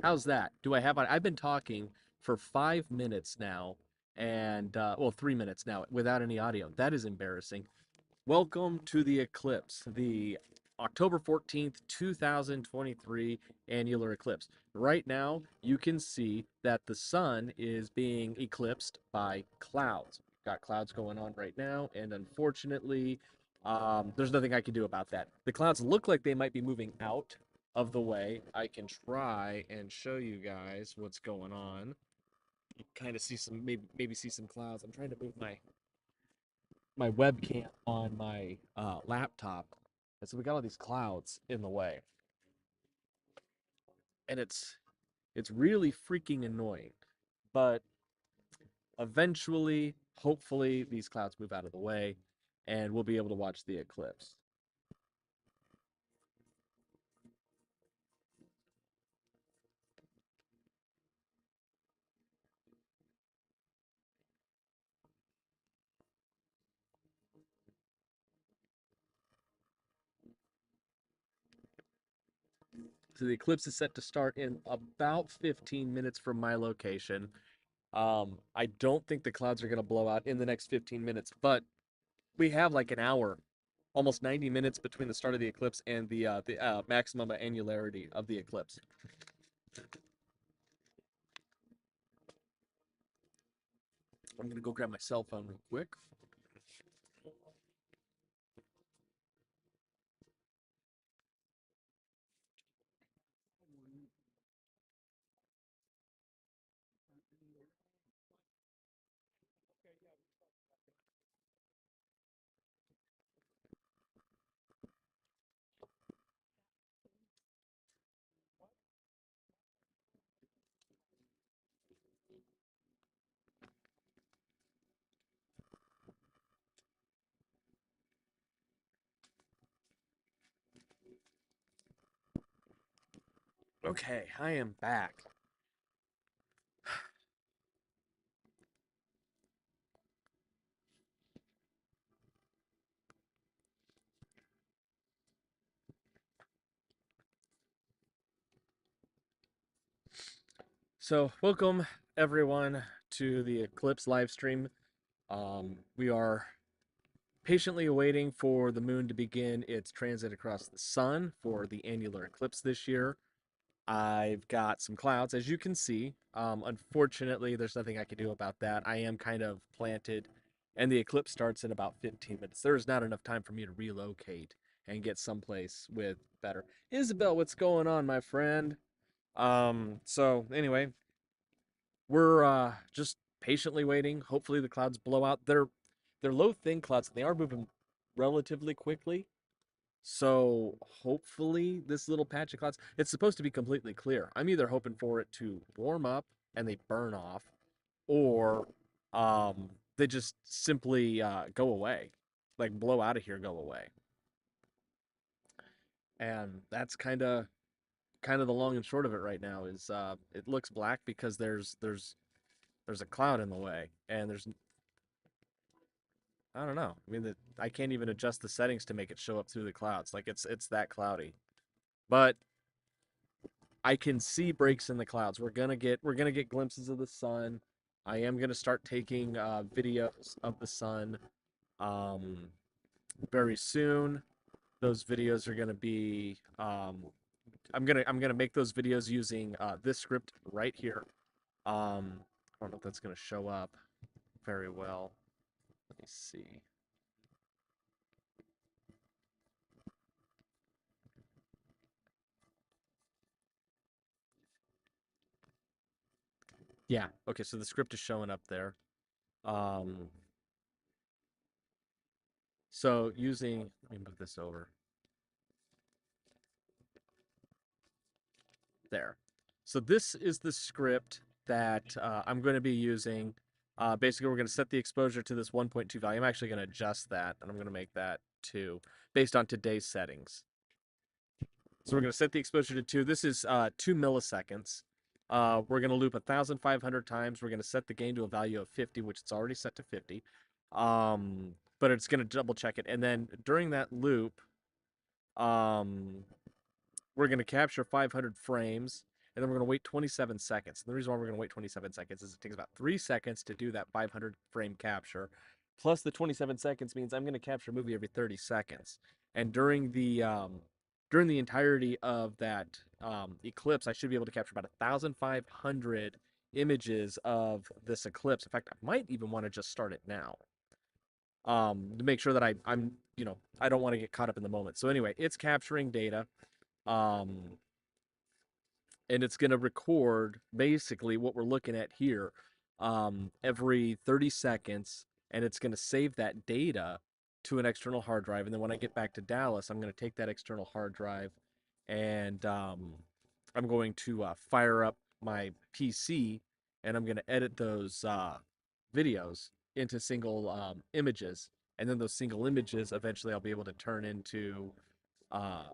How's that? Do I have I've been talking for 5 minutes now, and well, 3 minutes now without any audio. That is embarrassing. Welcome to the eclipse, the October 14th, 2023 annular eclipse. Right now, you can see that the sun is being eclipsed by clouds. Got clouds going on right now, and unfortunately, there's nothing I can do about that. The clouds look like they might be moving out of the way. I can try and show you guys what's going on. You kind of see some, maybe see some clouds. I'm trying to move my webcam on my laptop, and so we got all these clouds in the way, and it's really freaking annoying. But eventually, hopefully, these clouds move out of the way, and we'll be able to watch the eclipse. So the eclipse is set to start in about 15 minutes from my location. I don't think the clouds are going to blow out in the next 15 minutes, but we have like an hour, almost 90 minutes between the start of the eclipse and the maximum annularity of the eclipse. I'm gonna go grab my cell phone real quick. Okay, I am back. So, welcome everyone to the eclipse live stream. We are patiently awaiting for the moon to begin its transit across the sun for the annular eclipse this year. I've got some clouds, as you can see. Unfortunately, there's nothing I can do about that. I am kind of planted, and the eclipse starts in about 15 minutes. There's not enough time for me to relocate and get someplace with better. Isabel, what's going on, my friend? So anyway, we're just patiently waiting. Hopefully the clouds blow out. They're low thin clouds and they are moving relatively quickly. So hopefully this little patch of clouds, it's supposed to be completely clear. I'm either hoping for it to warm up and they burn off, or they just simply go away, like blow out of here, go away. And that's kind of the long and short of it right now. Is it looks black because there's a cloud in the way, and there's I don't know. I mean, I can't even adjust the settings to make it show up through the clouds. Like it's that cloudy. But I can see breaks in the clouds. We're gonna get glimpses of the sun. I am gonna start taking videos of the sun um, very soon. Those videos are gonna be I'm gonna make those videos using this script right here. I don't know if that's gonna show up very well. Let me see. Yeah. Okay. So the script is showing up there. Um, so using, let me move this over there. So this is the script that I'm going to be using. Basically, we're going to set the exposure to this 1.2 value. I'm actually going to adjust that, and I'm going to make that 2 based on today's settings. So we're going to set the exposure to 2. This is 2 milliseconds. We're going to loop 1,500 times. We're going to set the gain to a value of 50, which it's already set to 50. But it's going to double check it. And then during that loop, um, we're going to capture 500 frames. and then we're going to wait 27 seconds. And the reason why we're going to wait 27 seconds is it takes about 3 seconds to do that 500 frame capture. Plus the 27 seconds means I'm going to capture a movie every 30 seconds. And during the entirety of that eclipse, I should be able to capture about 1,500 images of this eclipse. In fact, I might even want to just start it now, to make sure that I'm I don't want to get caught up in the moment. So anyway, it's capturing data. Um, and it's going to record basically what we're looking at here, every 30 seconds, and it's going to save that data to an external hard drive. And then when I get back to Dallas, I'm going to take that external hard drive, and I'm going to fire up my PC, and I'm going to edit those videos into single images. And then those single images eventually I'll be able to turn into uh,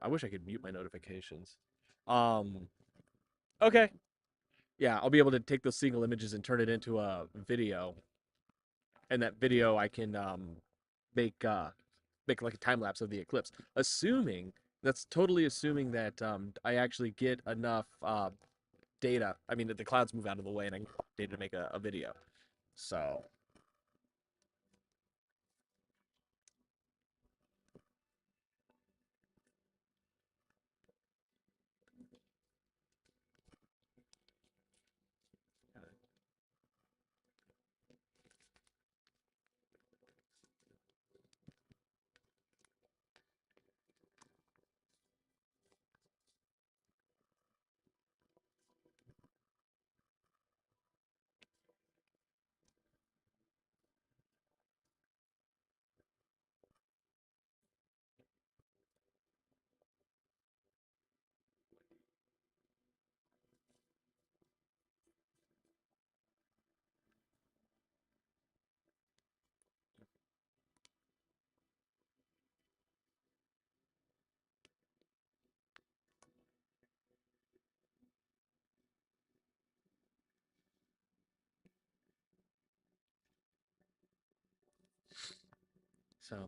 I wish I could mute my notifications. Um, okay. Yeah, I'll be able to take those single images and turn it into a video, and that video I can make make like a time lapse of the eclipse. Assuming that's totally assuming that I actually get enough data. I mean, the clouds move out of the way and I can get data to make a video. So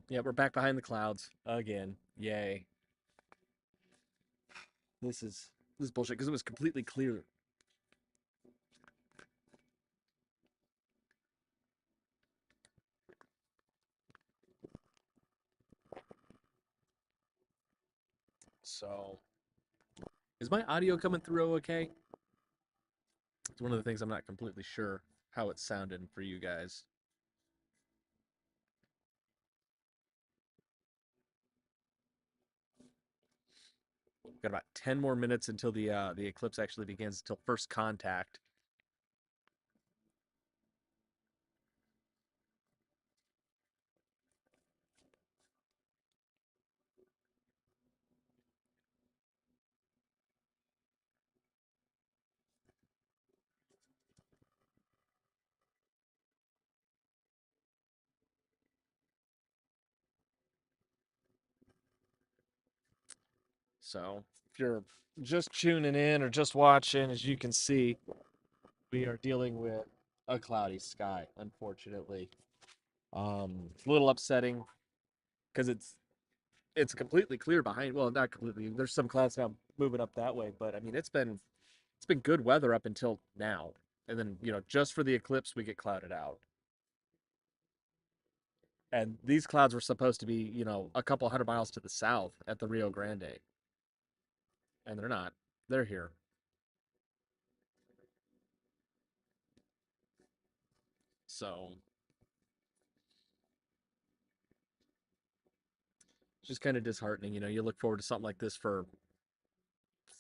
yeah, we're back behind the clouds again. Yay. This is bullshit because it was completely clear. So is my audio coming through okay? It's one of the things I'm not completely sure how it's sounding for you guys. Got about 10 more minutes until the eclipse actually begins, until first contact. So if you're just tuning in or just watching, as you can see, we are dealing with a cloudy sky, unfortunately. It's a little upsetting because it's completely clear behind. Well, not completely. There's some clouds now moving up that way, but I mean it's been good weather up until now, and then just for the eclipse we get clouded out. And these clouds were supposed to be a couple hundred miles to the south at the Rio Grande, and they're not. They're here. So it's just kind of disheartening. You look forward to something like this for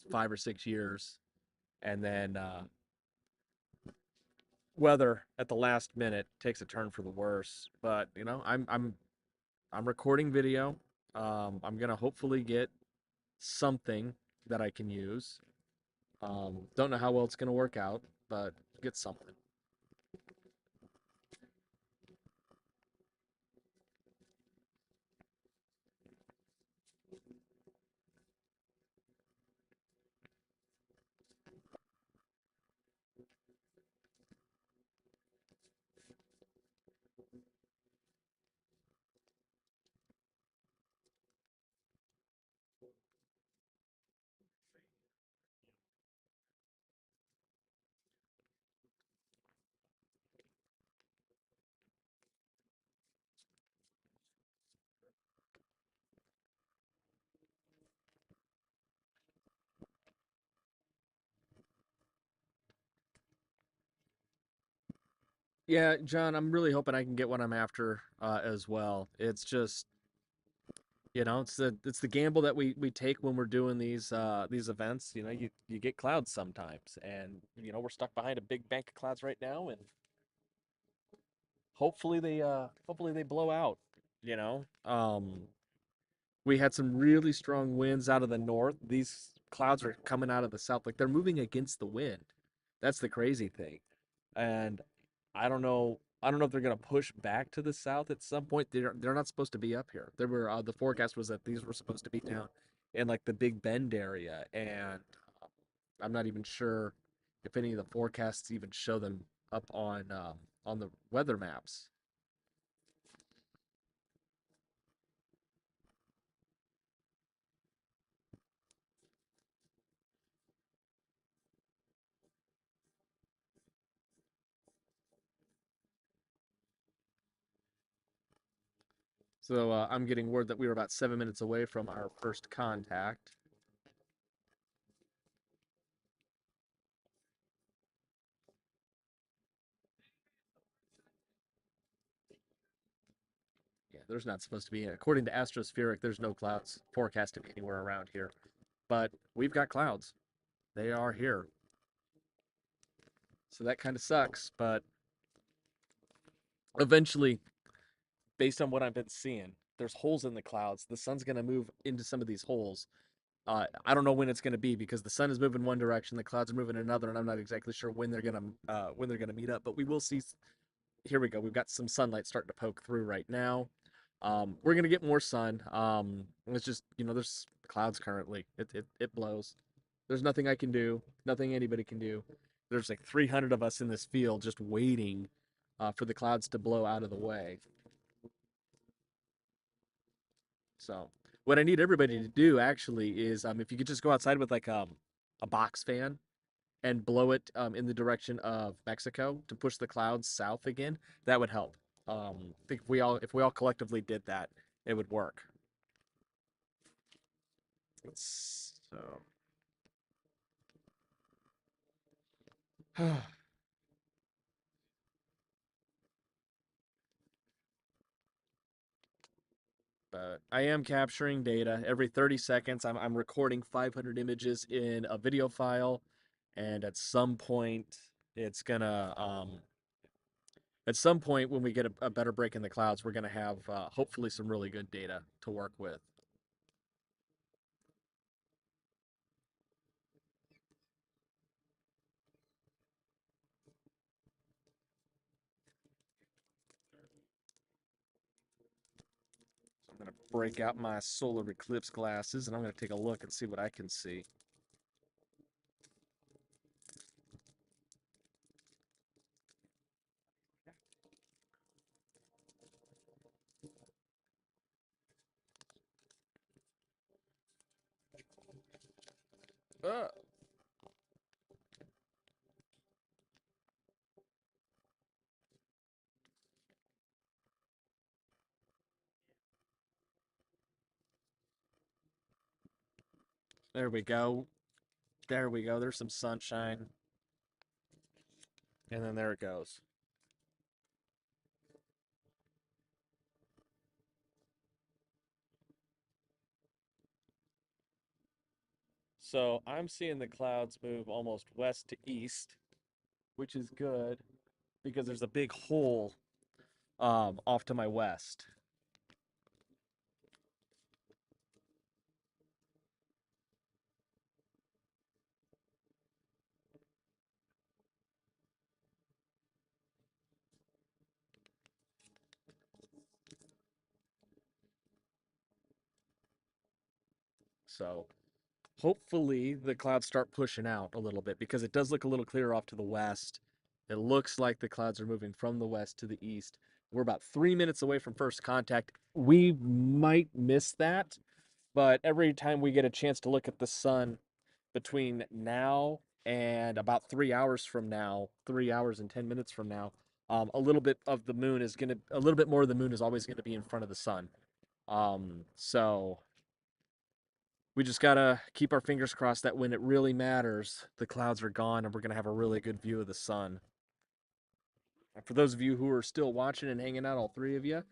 5 or 6 years, and then weather at the last minute takes a turn for the worse. But I'm recording video. I'm gonna hopefully get something that I can use. Don't know how well it's gonna work out, but get something. Yeah, John, I'm really hoping I can get what I'm after as well. It's just, it's the gamble that we take when we're doing these events. You get clouds sometimes, and we're stuck behind a big bank of clouds right now, and hopefully they blow out. You know, we had some really strong winds out of the north. These clouds are coming out of the south, like they're moving against the wind. That's the crazy thing. And I don't know if they're gonna push back to the south at some point. They're not supposed to be up here. There were the forecast was that these were supposed to be down in like the Big Bend area, and I'm not even sure if any of the forecasts even show them up on the weather maps. So I'm getting word that we were about 7 minutes away from our first contact. Yeah, there's not supposed to be, according to Astrospheric, there's no clouds forecasted anywhere around here. But we've got clouds. They are here. So that kind of sucks. But eventually, based on what I've been seeing, there's holes in the clouds. The sun's going to move into some of these holes. I don't know when it's going to be because the sun is moving one direction, the clouds are moving another, and I'm not exactly sure when they're gonna meet up. But we will see. Here we go. We've got some sunlight starting to poke through right now. We're gonna get more sun. It's just there's clouds currently. It blows. There's nothing I can do. Nothing anybody can do. There's like 300 of us in this field just waiting for the clouds to blow out of the way. So what I need everybody to do actually is if you could just go outside with like a box fan and blow it in the direction of Mexico to push the clouds south again, that would help. I think if we all collectively did that, it would work. So, but I am capturing data every 30 seconds. I'm recording 500 images in a video file, and it's gonna at some point when we get a better break in the clouds, we're gonna have hopefully some really good data to work with. So I'm gonna break out my solar eclipse glasses, and I'm gonna take a look and see what I can see. Uh, there we go. There we go. There's some sunshine, and then there it goes. So I'm seeing the clouds move almost west to east, which is good because there's a big hole off to my west. So hopefully the clouds start pushing out a little bit because it does look a little clearer off to the west. It looks like the clouds are moving from the west to the east. We're about 3 minutes away from first contact. We might miss that, but every time we get a chance to look at the sun between now and about 3 hours from now, 3 hours and 10 minutes from now, a little bit more of the moon is always going to be in front of the sun. So we just gotta keep our fingers crossed that when it really matters, the clouds are gone and we're gonna have a really good view of the sun. For those of you who are still watching and hanging out, all three of you,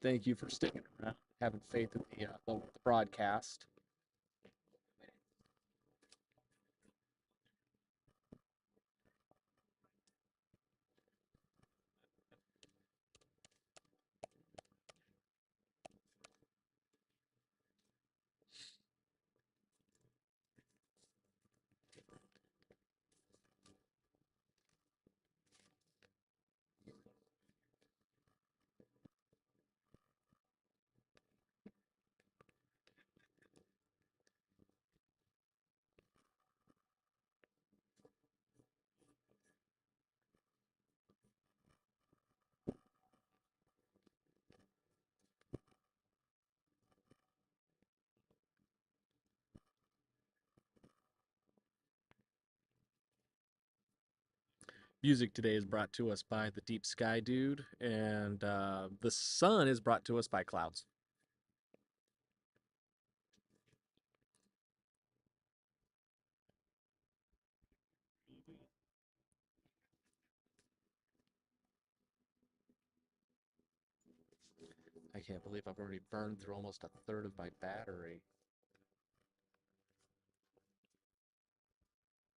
thank you for sticking around, having faith in the broadcast. Music today is brought to us by the Deep Sky Dude, and the sun is brought to us by clouds. I can't believe I've already burned through almost a third of my battery.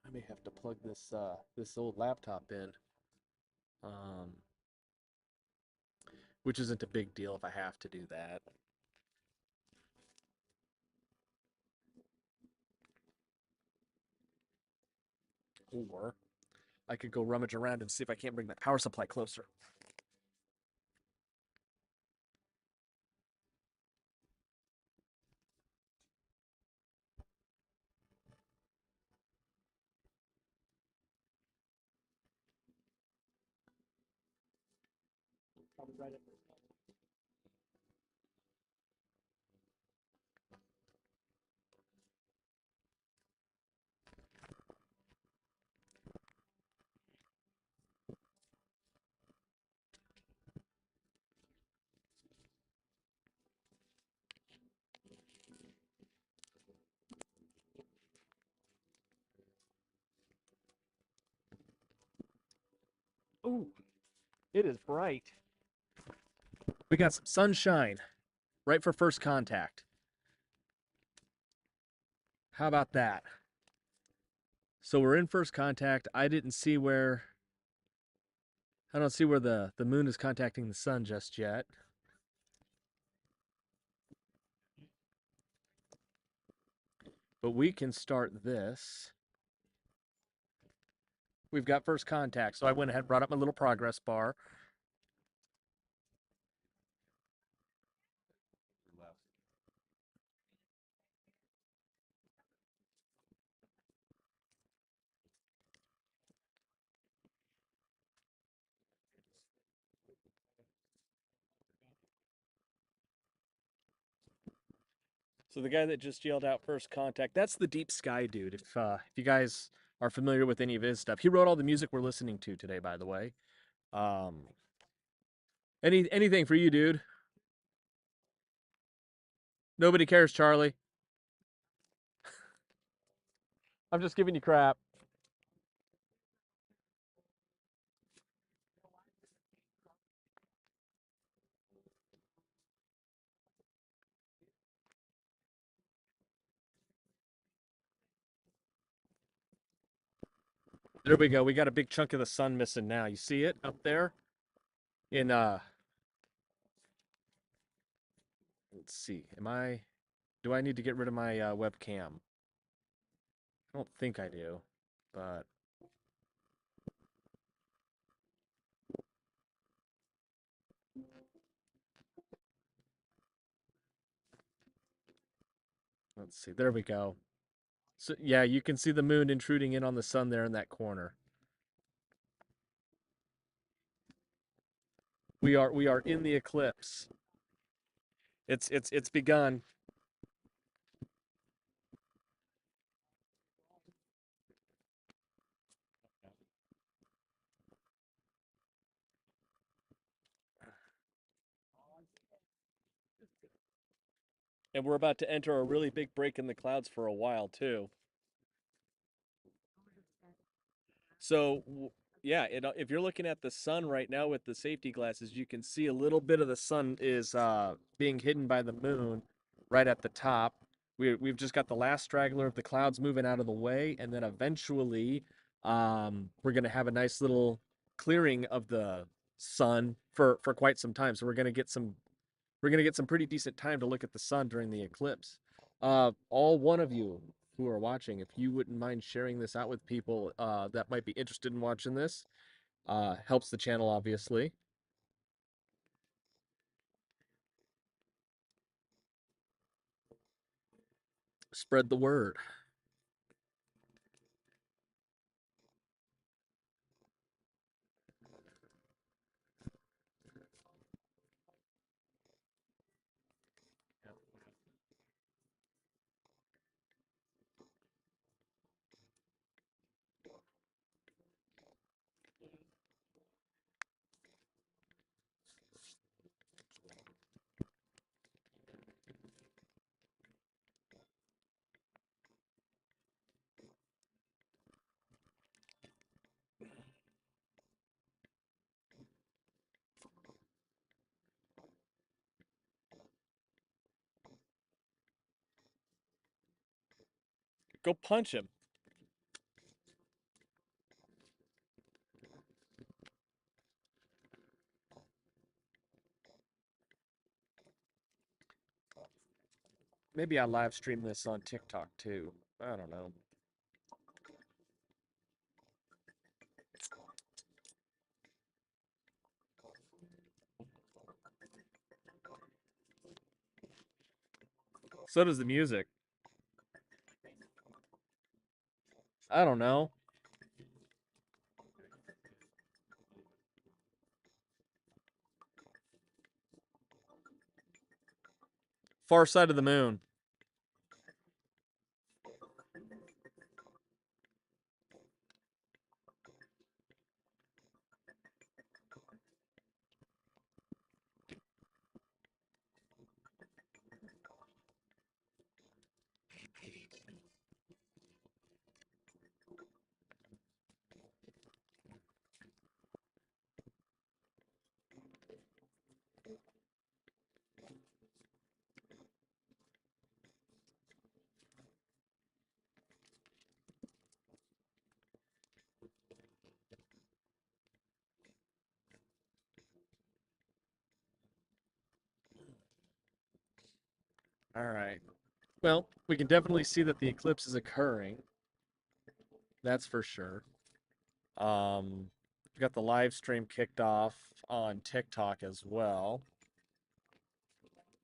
I may have to plug this old laptop in, um, which isn't a big deal if I have to do that. Or I could go rummage around and see if I can't bring that power supply closer. Ooh, it is bright. We got some sunshine right for first contact. How about that? So we're in first contact. I don't see where the moon is contacting the sun just yet. But we can start this. We've got first contact. So I went ahead and brought up my little progress bar. So the guy that just yelled out first contact, that's the Deep Sky Dude. If you guys are familiar with any of his stuff, he wrote all the music we're listening to today, by the way. Um, anything for you, dude? Nobody cares, Charlie. I'm just giving you crap. There we go. We got a big chunk of the sun missing now. You see it up there? In let's see. Do I need to get rid of my webcam? I don't think I do, but let's see. There we go. So yeah, you can see the moon intruding in on the sun there in that corner. We are in the eclipse. It's begun. And we're about to enter a really big break in the clouds for a while too. So Yeah, if you're looking at the sun right now with the safety glasses, you can see a little bit of the sun is being hidden by the moon right at the top. We've just got the last straggler of the clouds moving out of the way, and then eventually we're gonna have a nice little clearing of the sun for quite some time. So we're gonna get some pretty decent time to look at the sun during the eclipse. All one of you who are watching, if you wouldn't mind sharing this out with people that might be interested in watching this, helps the channel obviously. Spread the word. Go punch him. Maybe I live stream this on TikTok too. I don't know. So does the music. I don't know. Far side of the moon. All right. Well, we can definitely see that the eclipse is occurring. That's for sure. We got the live stream kicked off on TikTok as well.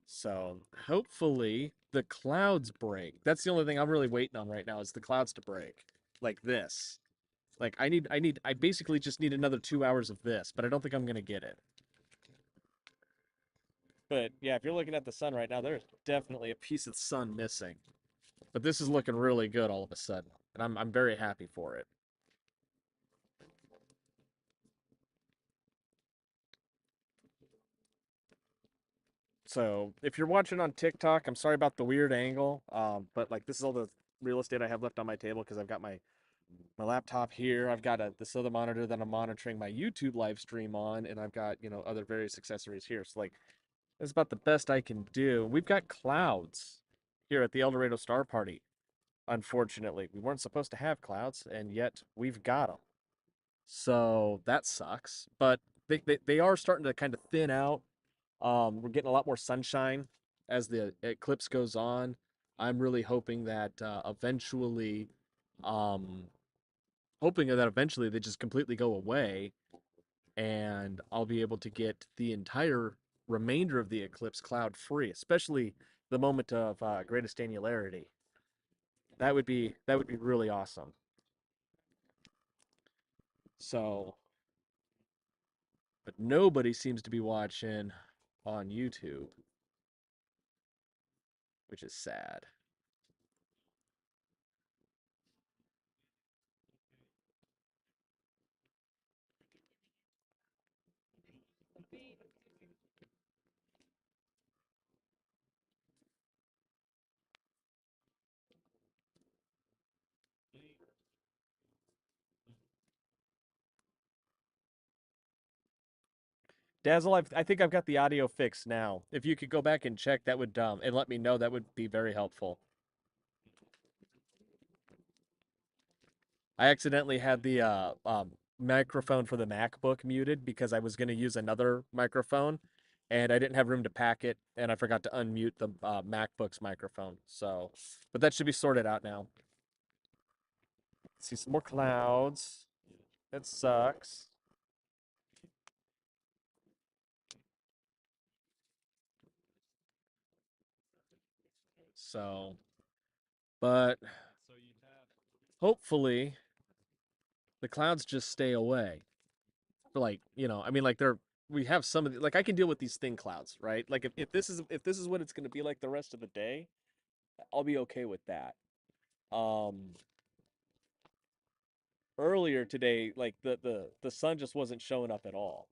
So hopefully the clouds break. That's the only thing I'm really waiting on right now is the clouds to break. Like this. Like I basically just need another 2 hours of this, but I don't think I'm gonna get it. But yeah, if you're looking at the sun right now, there's definitely a piece of the sun missing. But this is looking really good all of a sudden, and I'm very happy for it. So if you're watching on TikTok, I'm sorry about the weird angle, but like this is all the real estate I have left on my table because I've got my laptop here. I've got this other monitor that I'm monitoring my YouTube live stream on, and I've got other various accessories here. So like that's about the best I can do. We've got clouds here at the El Dorado Star Party. Unfortunately, we weren't supposed to have clouds, and yet we've got them. So that sucks. But they are starting to kind of thin out. We're getting a lot more sunshine as the eclipse goes on. I'm really hoping that um, eventually they just completely go away, and I'll be able to get the entire remainder of the eclipse cloud free, especially the moment of greatest annularity. That would be really awesome. So, but nobody seems to be watching on YouTube, which is sad. Dazzle, I think I've got the audio fixed now. If you could go back and check, that would and let me know, that would be very helpful. I accidentally had the microphone for the MacBook muted because I was going to use another microphone, and I didn't have room to pack it, and I forgot to unmute the MacBook's microphone. So, but that should be sorted out now. See some more clouds. That sucks. So, but hopefully the clouds just stay away. For like, I mean, like we have some of the, like I can deal with these thin clouds, right? Like if this is what it's going to be like the rest of the day, I'll be okay with that. Um, Earlier today, like the sun just wasn't showing up at all.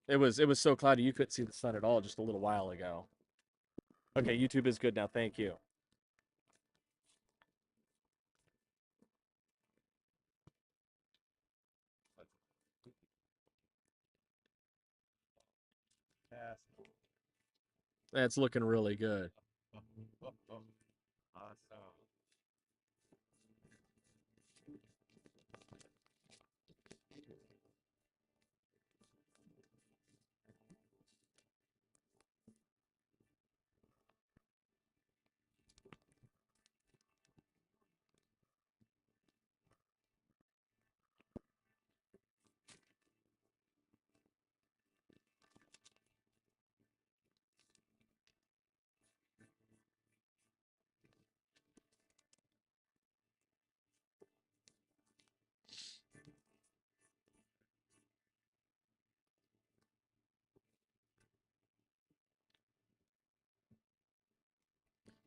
It was so cloudy you couldn't see the sun at all just a little while ago. Okay, YouTube is good now. Thank you. That's looking really good.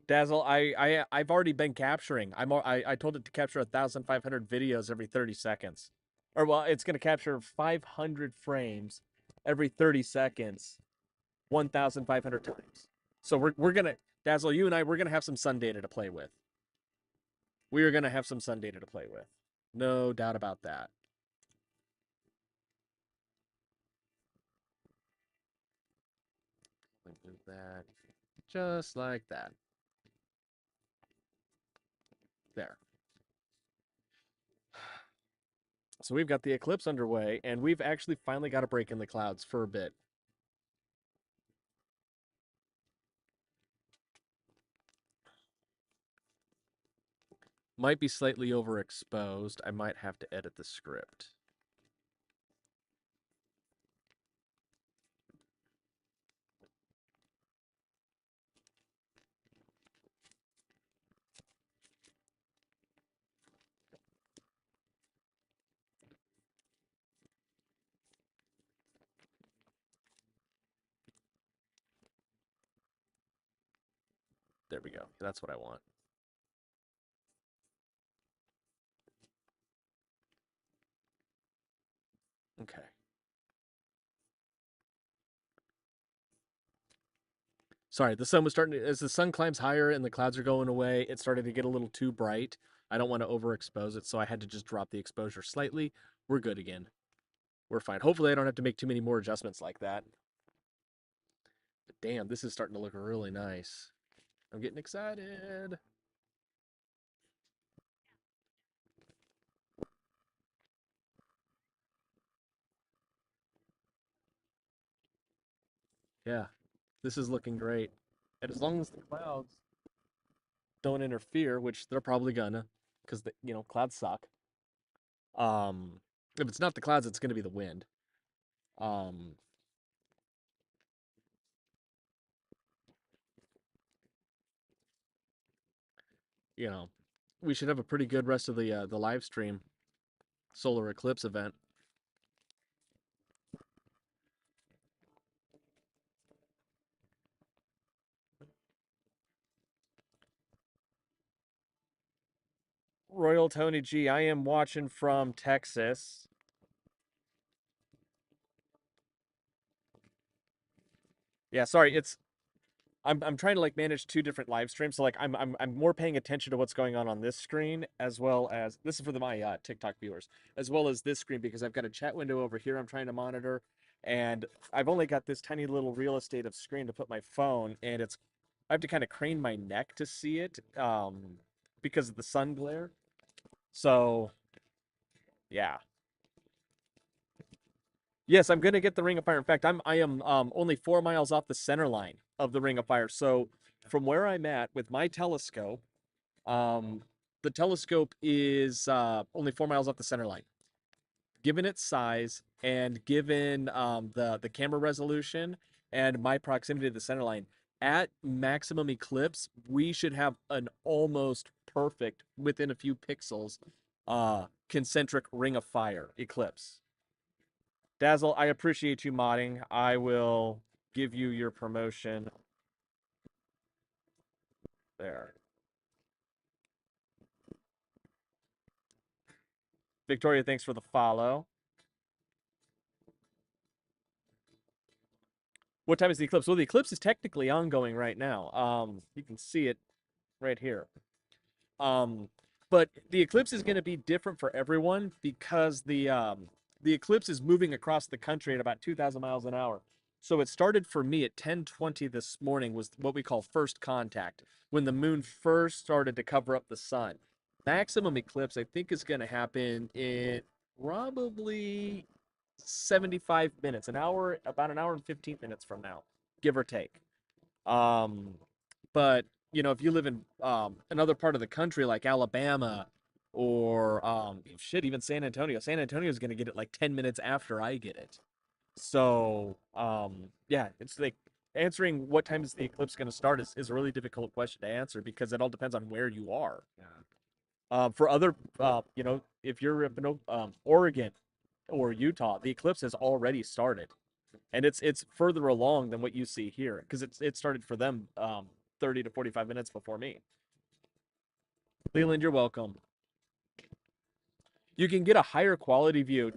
Dazzle, I've already been capturing. I told it to capture 1,500 videos every 30 seconds. Or well, it's going to capture 500 frames every 30 seconds, 1,500 times. So we're going to Dazzle, you and we're going to have some sun data to play with. We are going to have some sun data to play with. No doubt about that. Like that. Just like that. There. So we've got the eclipse underway, and we've actually finally got a break in the clouds for a bit. Might be slightly overexposed. I might have to edit the script. There we go. That's what I want. Okay. Sorry, the sun was starting to, as the sun climbs higher and the clouds are going away, it started to get a little too bright. I don't want to overexpose it, so I had to just drop the exposure slightly. We're good again. We're fine. Hopefully I don't have to make too many more adjustments like that. But damn, this is starting to look really nice. I'm getting excited. Yeah, this is looking great. And as long as the clouds don't interfere, which they're probably gonna, because clouds suck. Um, if it's not the clouds, it's gonna be the wind. Um, you know, we should have a pretty good rest of the live stream solar eclipse event. Royal Tony G, I am watching from Texas. Yeah, sorry, I'm trying to like manage two different live streams. So like I'm more paying attention to what's going on this screen as well as this is for my TikTok viewers as well as this screen because I've got a chat window over here I'm trying to monitor, and I've only got this tiny little real estate of screen to put my phone, and it's I have to kind of crane my neck to see it because of the sun glare. So yeah. Yes, I'm gonna get the Ring of Fire. In fact, I am only 4 miles off the center line of the Ring of Fire. So from where I'm at with my telescope, um, the telescope is only 4 miles off the center line. Given its size and given the camera resolution and my proximity to the center line, at maximum eclipse, we should have an almost perfect, within a few pixels, concentric Ring of Fire eclipse. Dazzle, I appreciate you modding. I will give you your promotion there. Victoria, thanks for the follow. What time is the eclipse? Well, the eclipse is technically ongoing right now. You can see it right here. Um, but the eclipse is going to be different for everyone because the eclipse is moving across the country at about 2,000 miles an hour. So it started for me at 10:20 this morning was what we call first contact, when the moon first started to cover up the sun. Maximum eclipse, I think, is going to happen in probably 75 minutes, an hour, about an hour and 15 minutes from now, give or take. Um, but if you live in another part of the country like Alabama or shit, even San Antonio is going to get it like 10 minutes after I get it. So, yeah, it's like answering what time is the eclipse going to start is a really difficult question to answer because it all depends on where you are. Yeah. For other, if you're in Oregon or Utah, the eclipse has already started, and it's further along than what you see here because it started for them 30 to 45 minutes before me. Leland, you're welcome. You can get a higher quality view.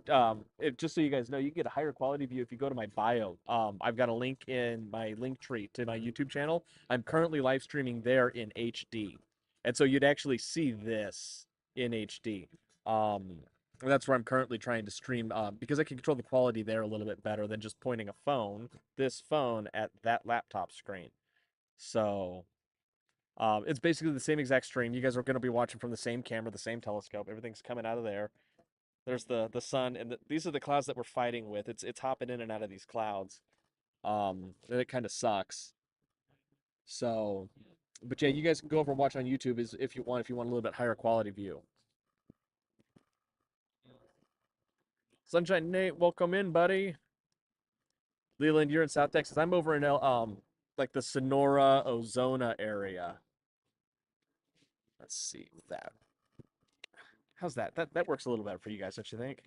Just so you guys know, you can get a higher quality view if you go to my bio. I've got a link in my link tree to my YouTube channel. I'm currently live streaming there in HD, and so you'd actually see this in HD. Um, that's where I'm currently trying to stream because I can control the quality there a little bit better than just pointing this phone, at that laptop screen. So it's basically the same exact stream. You guys are going to be watching from the same camera, the same telescope. Everything's coming out of there. There's the sun, and these are the clouds that we're fighting with. It's hopping in and out of these clouds. And it kind of sucks. So, but yeah, you guys can go over and watch on YouTube is if you want a little bit higher quality view. Sunshine Nate, welcome in, buddy. Leland, you're in South Texas. I'm over in like the Sonora, Ozona area. Let's see that. How's that? That works a little better for you guys, don't you think?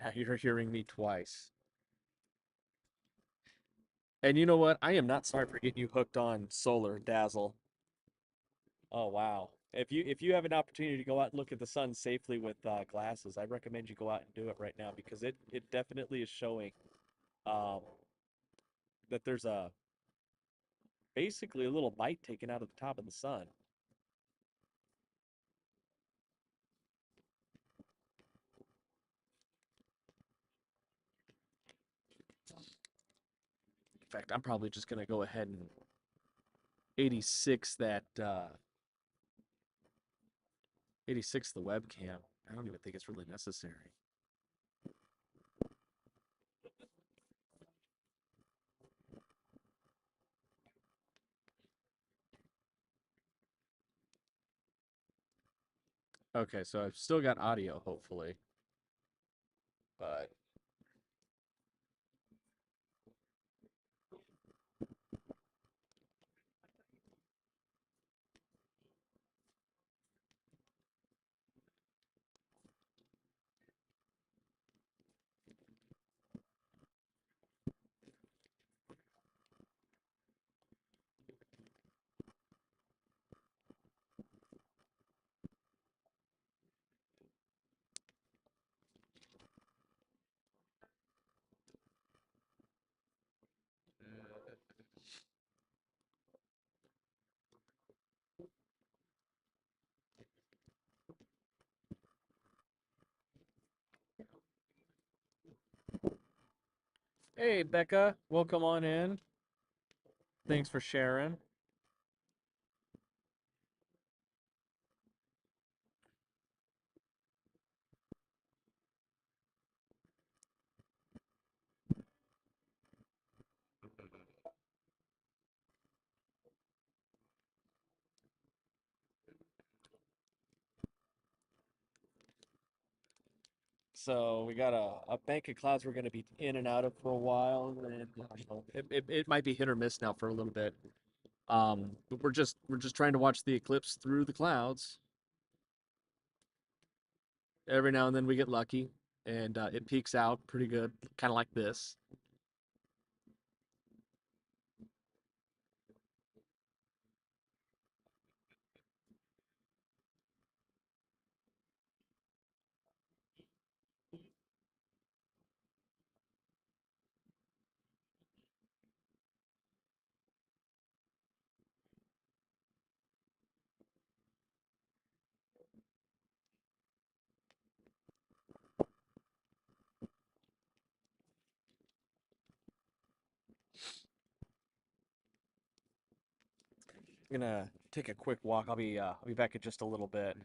Now you're hearing me twice. And you know what? I am not sorry for getting you hooked on solar dazzle. Oh wow. If you have an opportunity to go out and look at the sun safely with glasses, I recommend you go out and do it right now because it definitely is showing um, that there's a basically a little bite taken out of the top of the sun. In fact, I'm probably just gonna go ahead and 86 that 86 the webcam. I don't even think it's really necessary. Okay, so I've still got audio, hopefully, but Hey, Becca, welcome on in. Thanks for sharing. So we got a bank of clouds we're going to be in and out of for a while, and it might be hit or miss now for a little bit. But we're just trying to watch the eclipse through the clouds. Every now and then we get lucky, and it peaks out pretty good, kind of like this. I'm gonna take a quick walk. I'll be back in just a little bit.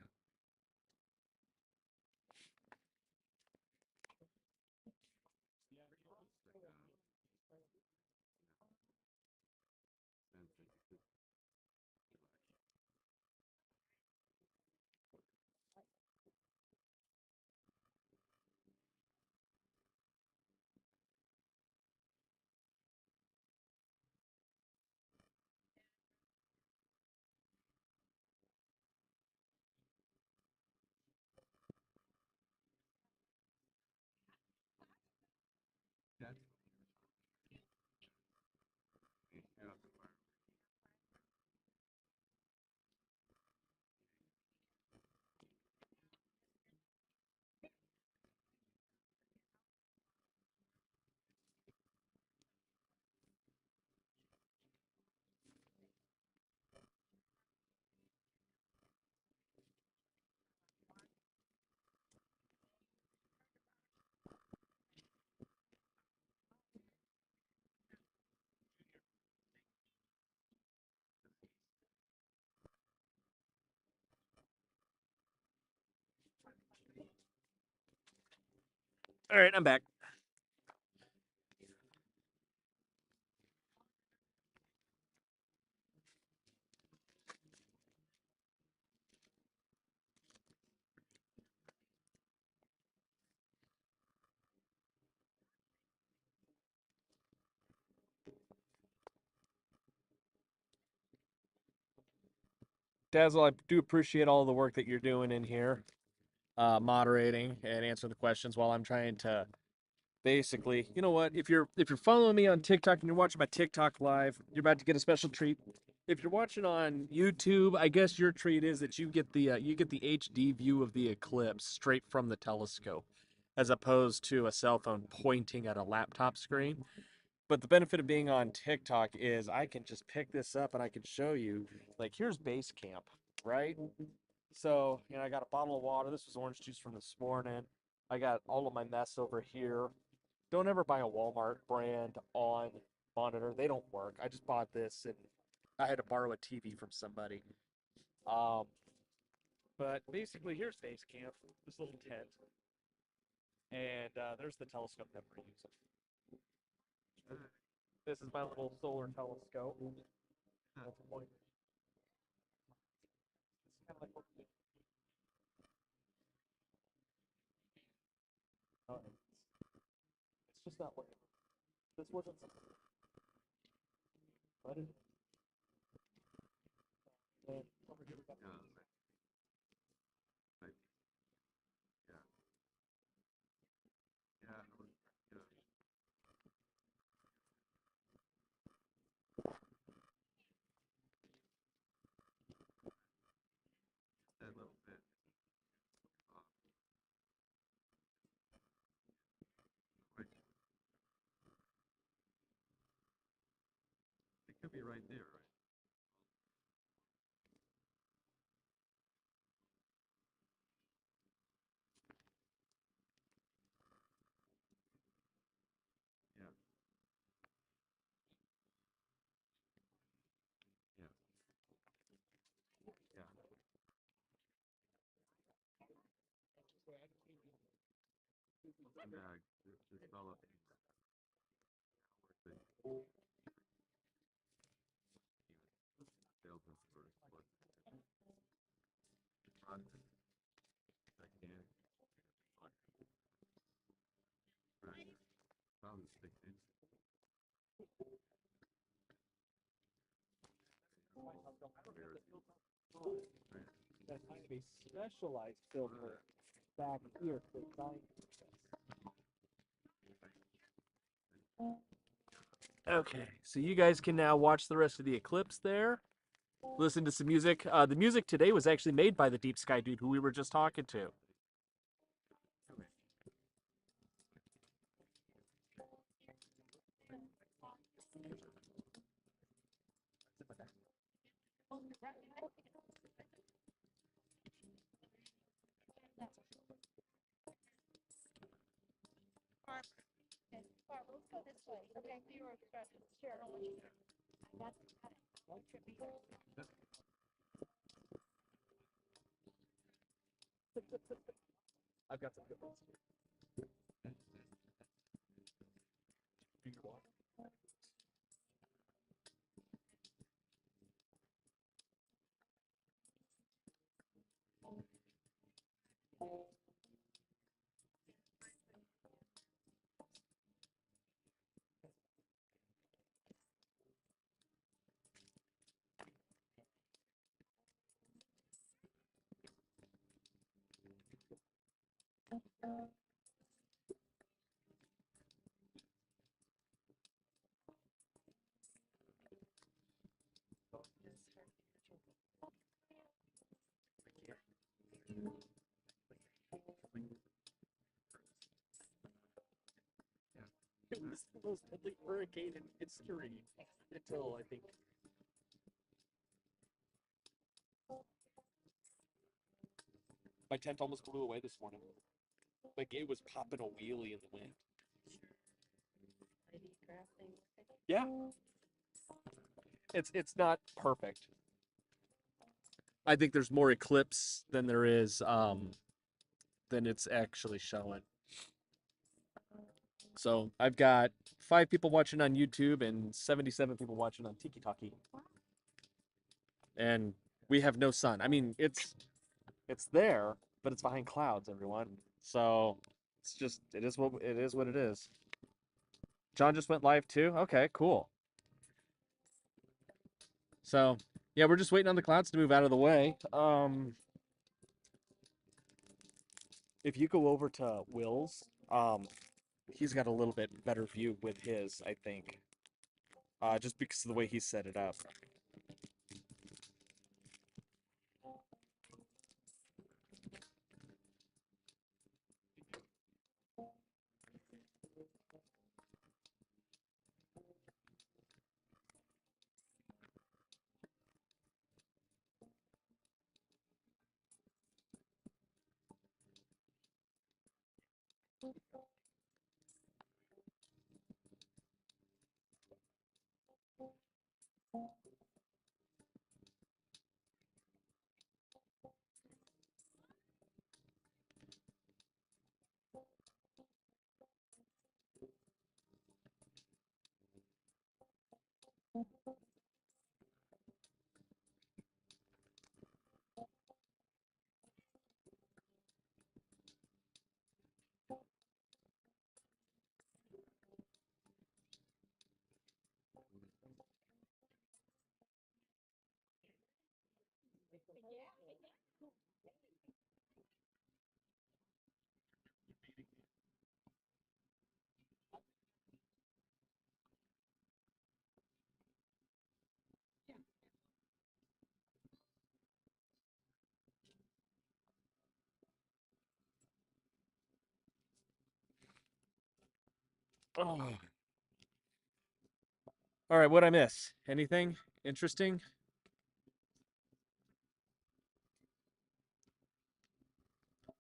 All right, I'm back. Dazzle, I do appreciate all the work that you're doing in here, moderating and answering the questions while I'm trying to basically, you know what? If you're following me on TikTok and you're watching my TikTok live, you're about to get a special treat. If you're watching on YouTube, I guess your treat is that you get the HD view of the eclipse straight from the telescope, as opposed to a cell phone pointing at a laptop screen. But the benefit of being on TikTok is I can just pick this up and I can show you, like, here's base camp, right? So, I got a bottle of water. This was orange juice from this morning. I got all of my mess over here. Don't ever buy a Walmart brand on monitor. They don't work. I just bought this and I had to borrow a TV from somebody. Um, but basically, here's base camp, this little tent, and there's the telescope that we're using. This is my little solar telescope. It's kind of like what we it's just not working. This wasn't something I didn't. Over here we got this fella, he was salesman for what I can. Right. Found this thing. That I have a specialized filter back here for science. Okay, so you guys can now watch the rest of the eclipse there. Listen to some music. The music today was actually made by the Deep Sky dude who we were just talking to. I've got some good ones. It was the most deadly hurricane in history until I think my tent almost blew away this morning. Like it was popping a wheelie in the wind. Yeah, it's not perfect. I think there's more eclipse than there is than it's actually showing. So I've got 5 people watching on YouTube and 77 people watching on Tiki Talkie. And we have no sun. I mean, it's there, but it's behind clouds, everyone. So it's just it is what it is. John just went live too. Okay, cool. So yeah, we're just waiting on the clouds to move out of the way. If you go over to Will's, he's got a little bit better view with his, I think. Just because of the way he set it up. Oh. All right, what'd I miss? Anything interesting?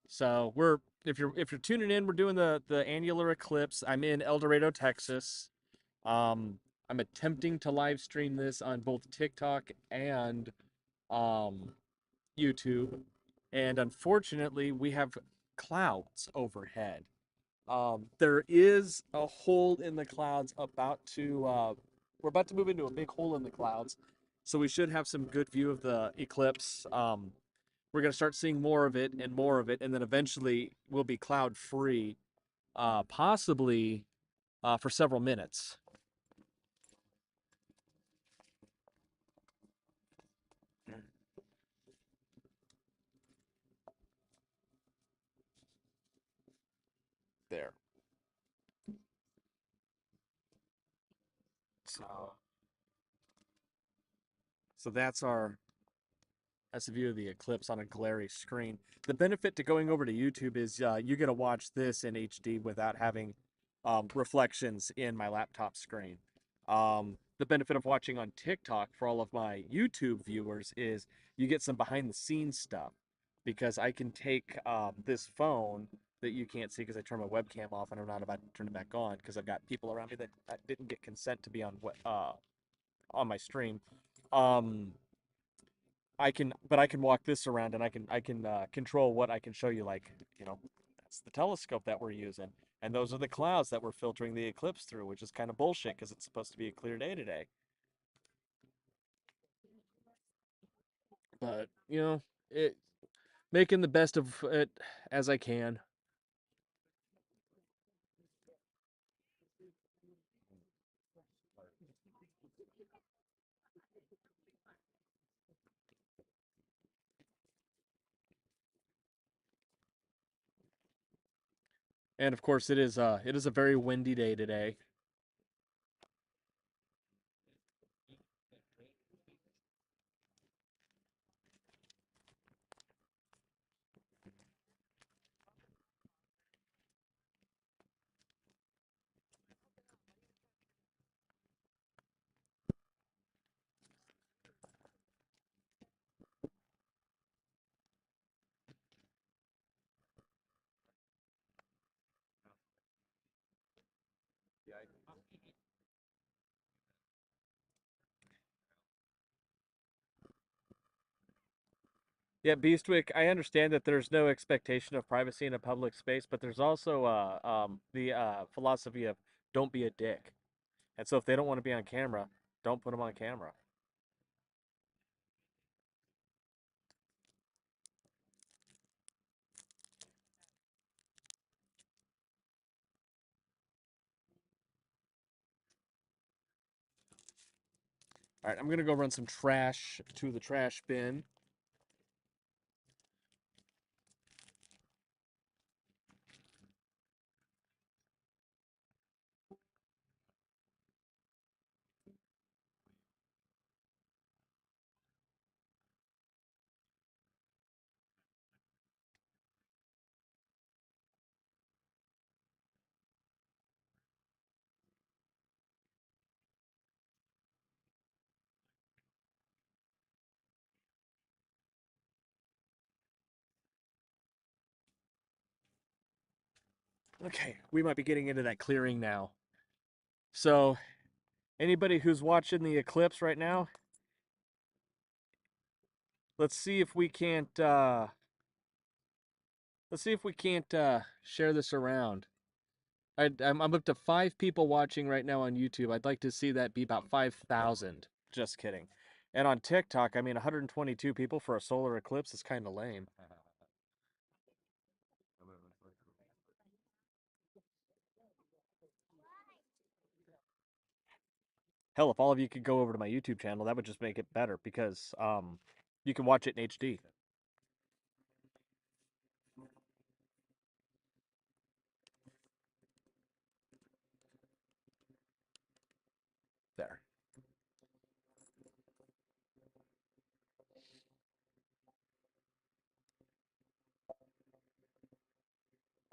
So we're if you're tuning in, we're doing the annular eclipse. I'm in El Dorado, Texas. I'm attempting to live stream this on both TikTok and um, YouTube, and unfortunately, we have clouds overhead. There is a hole in the clouds we're about to move into a big hole in the clouds. So we should have some good view of the eclipse. We're going to start seeing more of it and more of it. And then eventually we'll be cloud free, possibly for several minutes. There. So, so that's a view of the eclipse on a glary screen. The benefit to going over to YouTube is you get to watch this in HD without having reflections in my laptop screen. The benefit of watching on TikTok for all of my YouTube viewers is you get some behind the scenes stuff because I can take this phone that you can't see because I turned my webcam off and I'm not about to turn it back on because I've got people around me that didn't get consent to be on my stream. Um, but I can walk this around and I can control what I can show you. Like, that's the telescope that we're using, and those are the clouds that we're filtering the eclipse through, which is kind of bullshit because it's supposed to be a clear day today. But it making the best of it as I can. And of course, it is a very windy day today. Yeah, Beastwick, I understand that there's no expectation of privacy in a public space, but there's also the philosophy of don't be a dick. And so if they don't want to be on camera, don't put them on camera. All right, I'm gonna go run some trash to the trash bin. Okay, we might be getting into that clearing now. So, anybody who's watching the eclipse right now, let's see if we can't share this around. I'm up to 5 people watching right now on YouTube. I'd like to see that be about 5,000. Just kidding. And on TikTok, I mean, 122 people for a solar eclipse is kind of lame. Hell, if all of you could go over to my YouTube channel, that would just make it better because you can watch it in HD. There.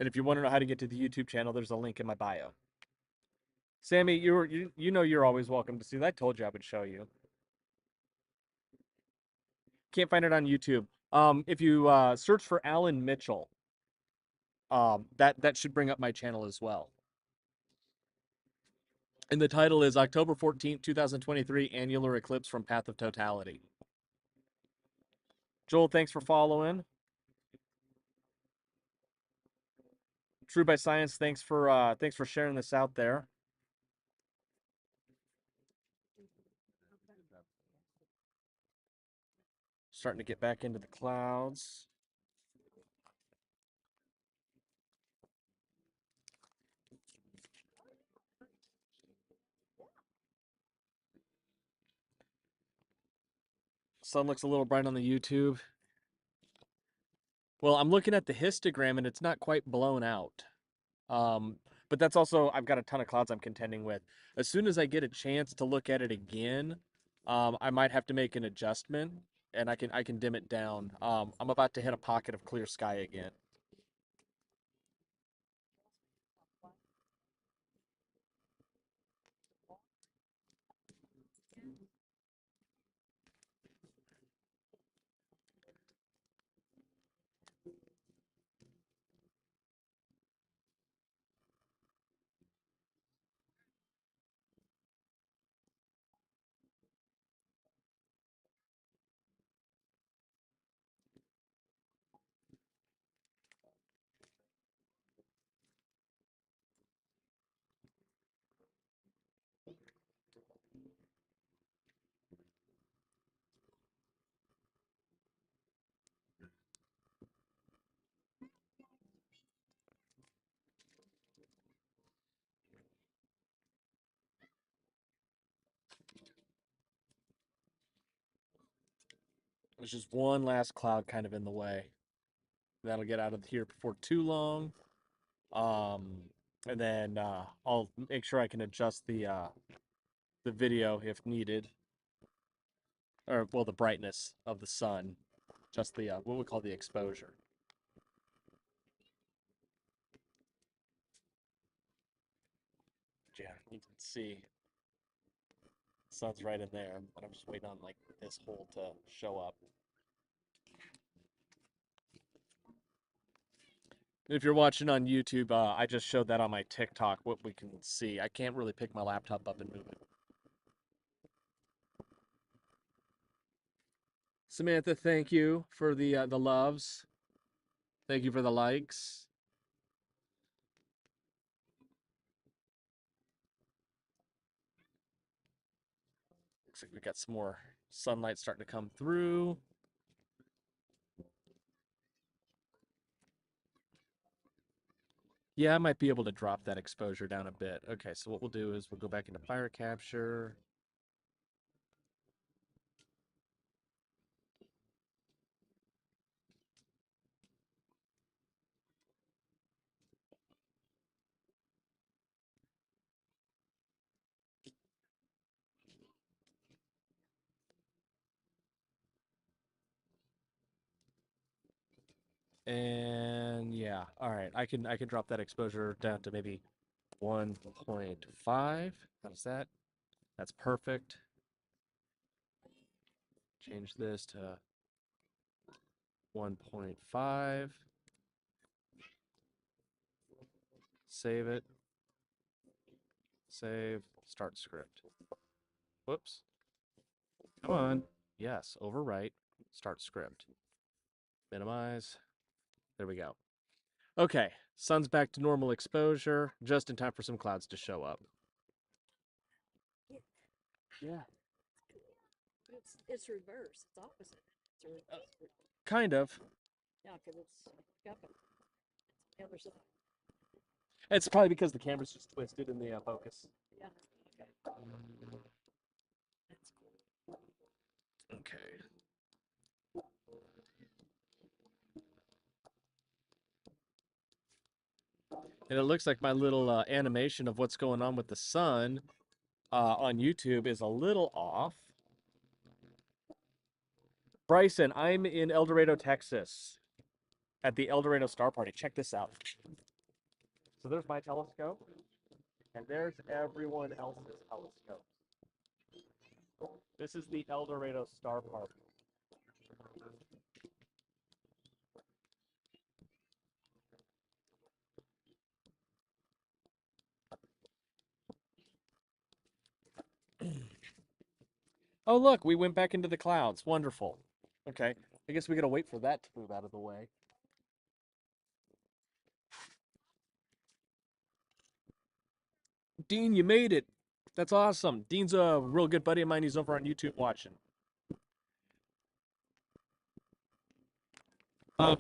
And if you want to know how to get to the YouTube channel, there's a link in my bio. Sammy, you're always welcome to see that. I told you I would show you. Can't find it on YouTube. If you search for Alan Mitchell, that should bring up my channel as well. And the title is October 14th, 2023, Annular Eclipse from Path of Totality. Joel, thanks for following. True by Science, thanks for sharing this out there. Starting to get back into the clouds. Sun looks a little bright on the YouTube. Well, I'm looking at the histogram and it's not quite blown out. But that's also, I've got a ton of clouds I'm contending with. As soon as I get a chance to look at it again, I might have to make an adjustment and I can dim it down. I'm about to hit a pocket of clear sky again. There's just one last cloud kind of in the way. That'll get out of here before too long. Um, and then I'll make sure I can adjust the video if needed, or well, the brightness of the sun, just the what we call the exposure. Yeah, you can see the sun's right in there, but I'm just waiting on like this hole to show up. If you're watching on YouTube, I just showed that on my TikTok, what we can see. I can't really pick my laptop up and move it. Samantha, thank you for the loves. Thank you for the likes. Looks like we got some more sunlight starting to come through. Yeah, I might be able to drop that exposure down a bit. Okay, so what we'll do is we'll go back into fire capture. And yeah, all right, I can drop that exposure down to maybe 1.5. How's that? That's perfect. Change this to 1.5. Save it. Save. Start script. Whoops. Come on. Yes, overwrite. Start script. Minimize. There we go. Okay, sun's back to normal exposure, just in time for some clouds to show up. Yeah. It's reverse. It's opposite. It's a reverse. Kind of. Yeah, because it's got the other side. It's probably because the camera's just twisted in the focus. Yeah. Okay. That's cool. Okay. And it looks like my little animation of what's going on with the sun on YouTube is a little off. Bryson, I'm in El Dorado, Texas, at the El Dorado Star Party. Check this out. So there's my telescope, and there's everyone else's telescope. This is the El Dorado Star Party. Oh, look, we went back into the clouds. Wonderful. Okay, I guess we gotta wait for that to move out of the way. Dean, you made it. That's awesome. Dean's a real good buddy of mine. He's over on YouTube watching.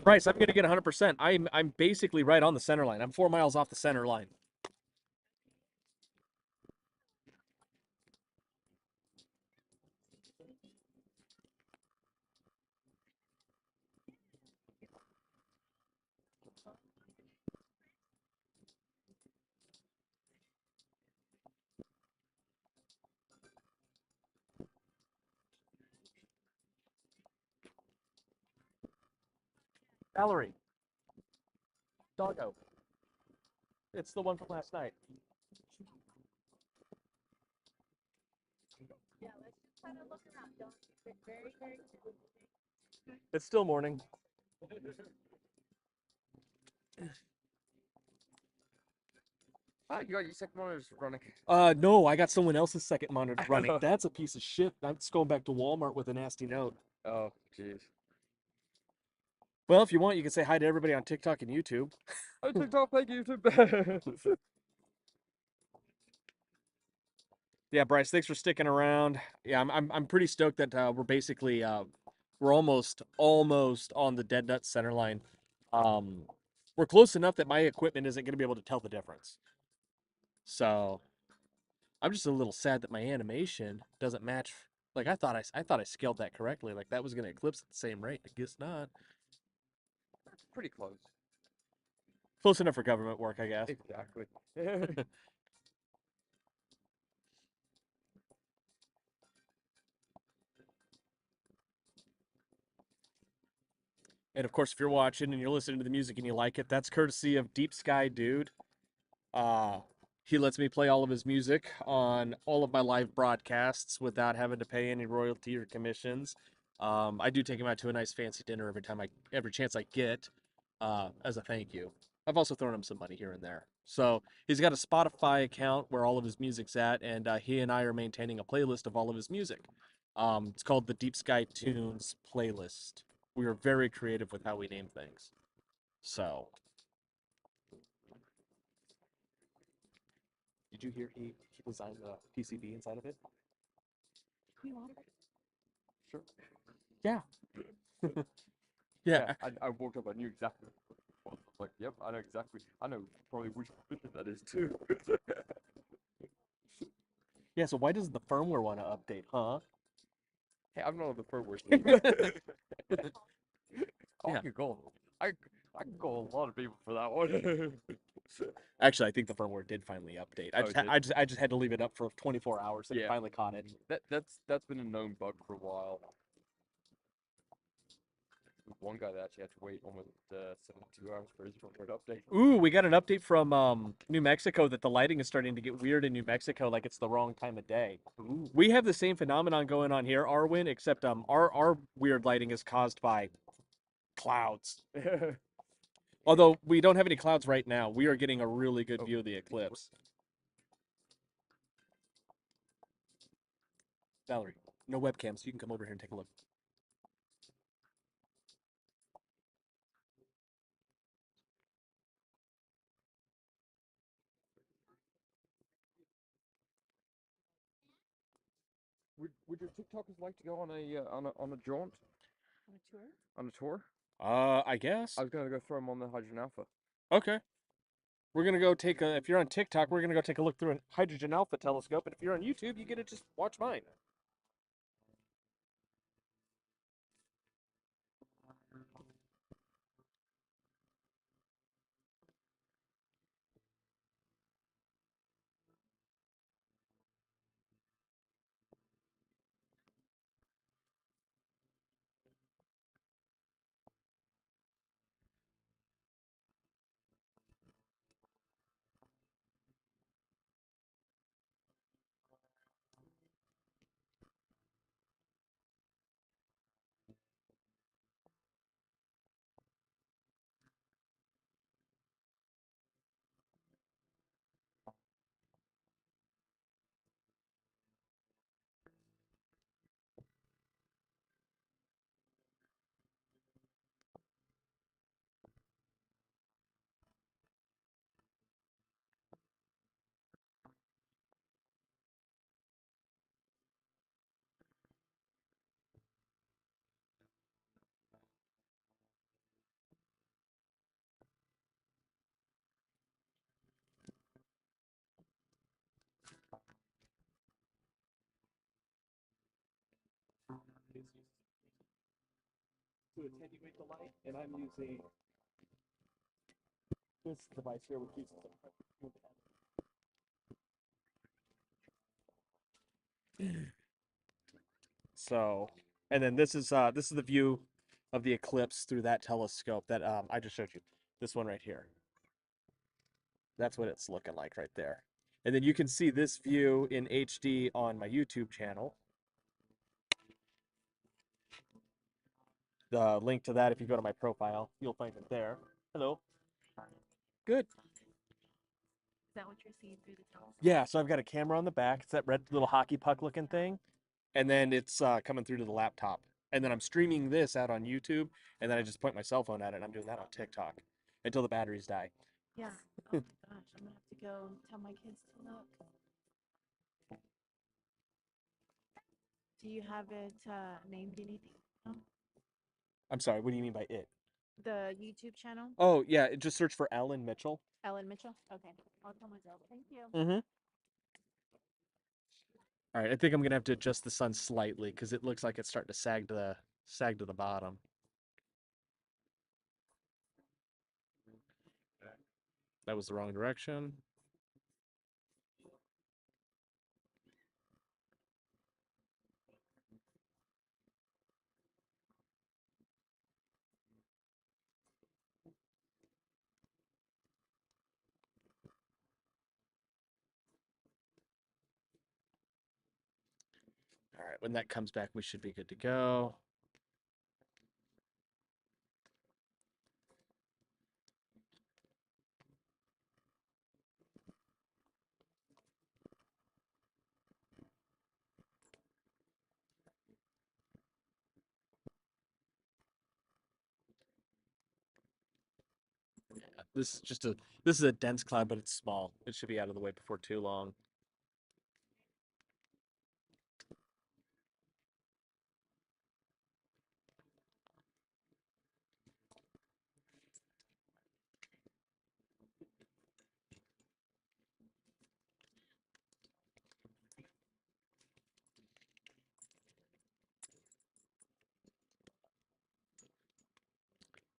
Bryce, I'm gonna get 100%. I'm basically right on the center line. I'm 4 miles off the center line. Valerie, doggo. It's the one from last night. Yeah, let's just kind of look around. Don't get very, very. It's still morning. Ah, you got your second monitors running. No, I got someone else's second monitor running. That's a piece of shit. I'm just going back to Walmart with a nasty note. Oh, jeez. Well, if you want, you can say hi to everybody on TikTok and YouTube. Oh, TikTok, thank you, YouTube. Yeah, Bryce, thanks for sticking around. Yeah, I'm pretty stoked that we're basically we're almost on the dead nut center line. We're close enough that my equipment isn't going to be able to tell the difference. So I'm just a little sad that my animation doesn't match. Like I thought I scaled that correctly. Like that was going to eclipse at the same rate. I guess not. Pretty close. Close enough for government work, I guess. Exactly. And of course, if you're watching and you're listening to the music and you like it, that's courtesy of Deep Sky Dude. Uh, he lets me play all of his music on all of my live broadcasts without having to pay any royalty or commissions. I do take him out to a nice fancy dinner every chance I get, as a thank you. I've also thrown him some money here and there. So he's got a Spotify account where all of his music's at, and he and I are maintaining a playlist of all of his music. It's called the Deep Sky Tunes playlist. We are very creative with how we name things. So, did you hear he designed the PCB inside of it? We want it. Sure. Yeah. Yeah, Yeah. I woke up, I knew exactly what it was. I was like, yep, I know exactly. I know probably which bit that is too. Yeah, so why doesn't the firmware want to update, huh? Hey, I'm not on the firmware team. Oh, Yeah. I could go. I could go a lot of people for that one. Actually, I think the firmware did finally update. Oh, it did? I just had to leave it up for 24 hours and it Yeah. finally caught it. That's been a known bug for a while. One guy that actually had to wait almost 72 hours for his firmware update. Ooh, we got an update from New Mexico that the lighting is starting to get weird in New Mexico, like it's the wrong time of day. Ooh. We have the same phenomenon going on here, Arwin, except our weird lighting is caused by clouds. Although we don't have any clouds right now, we are getting a really good view of the eclipse. Valerie, no webcam, so you can come over here and take a look. Would your TikTokers like to go on a jaunt? On a tour? On a tour? I guess. I was gonna go throw them on the Hydrogen Alpha. Okay. We're gonna go take a. If you're on TikTok, we're gonna go take a look through a hydrogen alpha telescope, and if you're on YouTube, you get to just watch mine. to attenuate the light, and I'm using this device here, which uses so, and then this is the view of the eclipse through that telescope that I just showed you. This one right here. That's what it's looking like right there. And then you can see this view in HD on my YouTube channel. The link to that, if you go to my profile, you'll find it there. Hello. Good. Is that what you're seeing through the telescope? Yeah, so I've got a camera on the back. It's that red little hockey puck looking thing. And then it's coming through to the laptop. And then I'm streaming this out on YouTube. And then I just point my cell phone at it. And I'm doing that on TikTok until the batteries die. Yeah. Oh my gosh, I'm gonna have to go tell my kids to look. Do you have it named anything? No? I'm sorry, what do you mean by it? The YouTube channel, Oh, yeah, just search for Alan Mitchell. Ellen Mitchell. Okay, I'll tell my girls. Thank you. Mm-hmm. All right, I think I'm gonna have to adjust the sun slightly because it looks like it's starting to sag to the bottom. That was the wrong direction. All right, when that comes back, we should be good to go. Yeah, this is a dense cloud, but it's small. It should be out of the way before too long.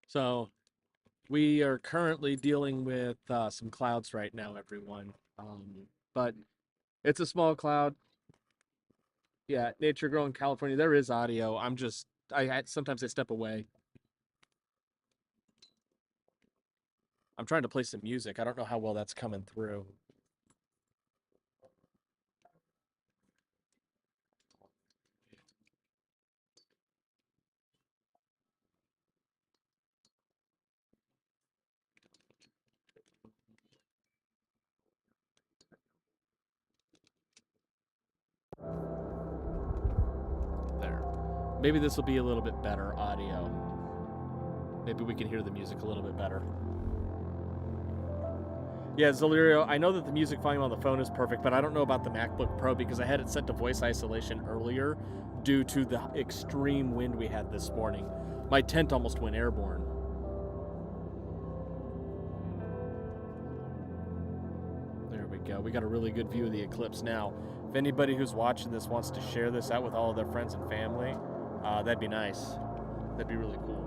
So we are currently dealing with some clouds right now, everyone. But it's a small cloud. Yeah, Nature Girl in California. There is audio. Sometimes I step away. I'm trying to play some music. I don't know how well that's coming through. There. Maybe this will be a little bit better audio. Maybe we can hear the music a little bit better. Yeah, Zalirio, I know that the music volume on the phone is perfect, but I don't know about the MacBook Pro because I had it set to voice isolation earlier due to the extreme wind we had this morning. My tent almost went airborne. There we go. We got a really good view of the eclipse now. If anybody who's watching this wants to share this out with all of their friends and family, that'd be nice. That'd be really cool.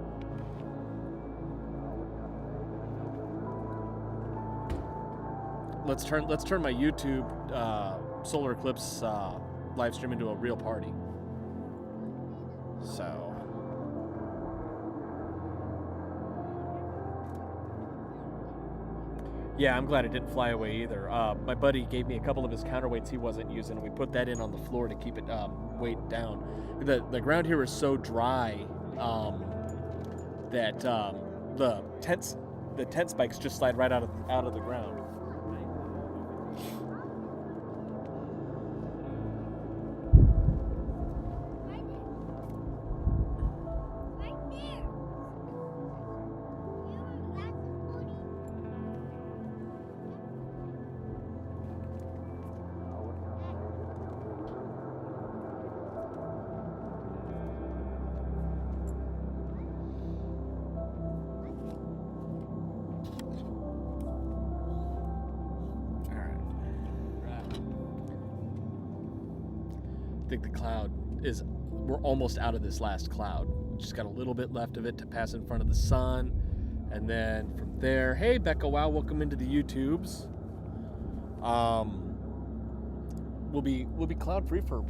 Let's turn my YouTube solar eclipse live stream into a real party. So yeah, I'm glad it didn't fly away either. My buddy gave me a couple of his counterweights he wasn't using, and we put that in on the floor to keep it weight down. The ground here is so dry that the tent spikes just slide right out of the ground. I think the cloud we're almost out of this last cloud. just got a little bit left of it to pass in front of the sun. And then from there, hey Becca, wow, welcome into the YouTubes. We'll be cloud free for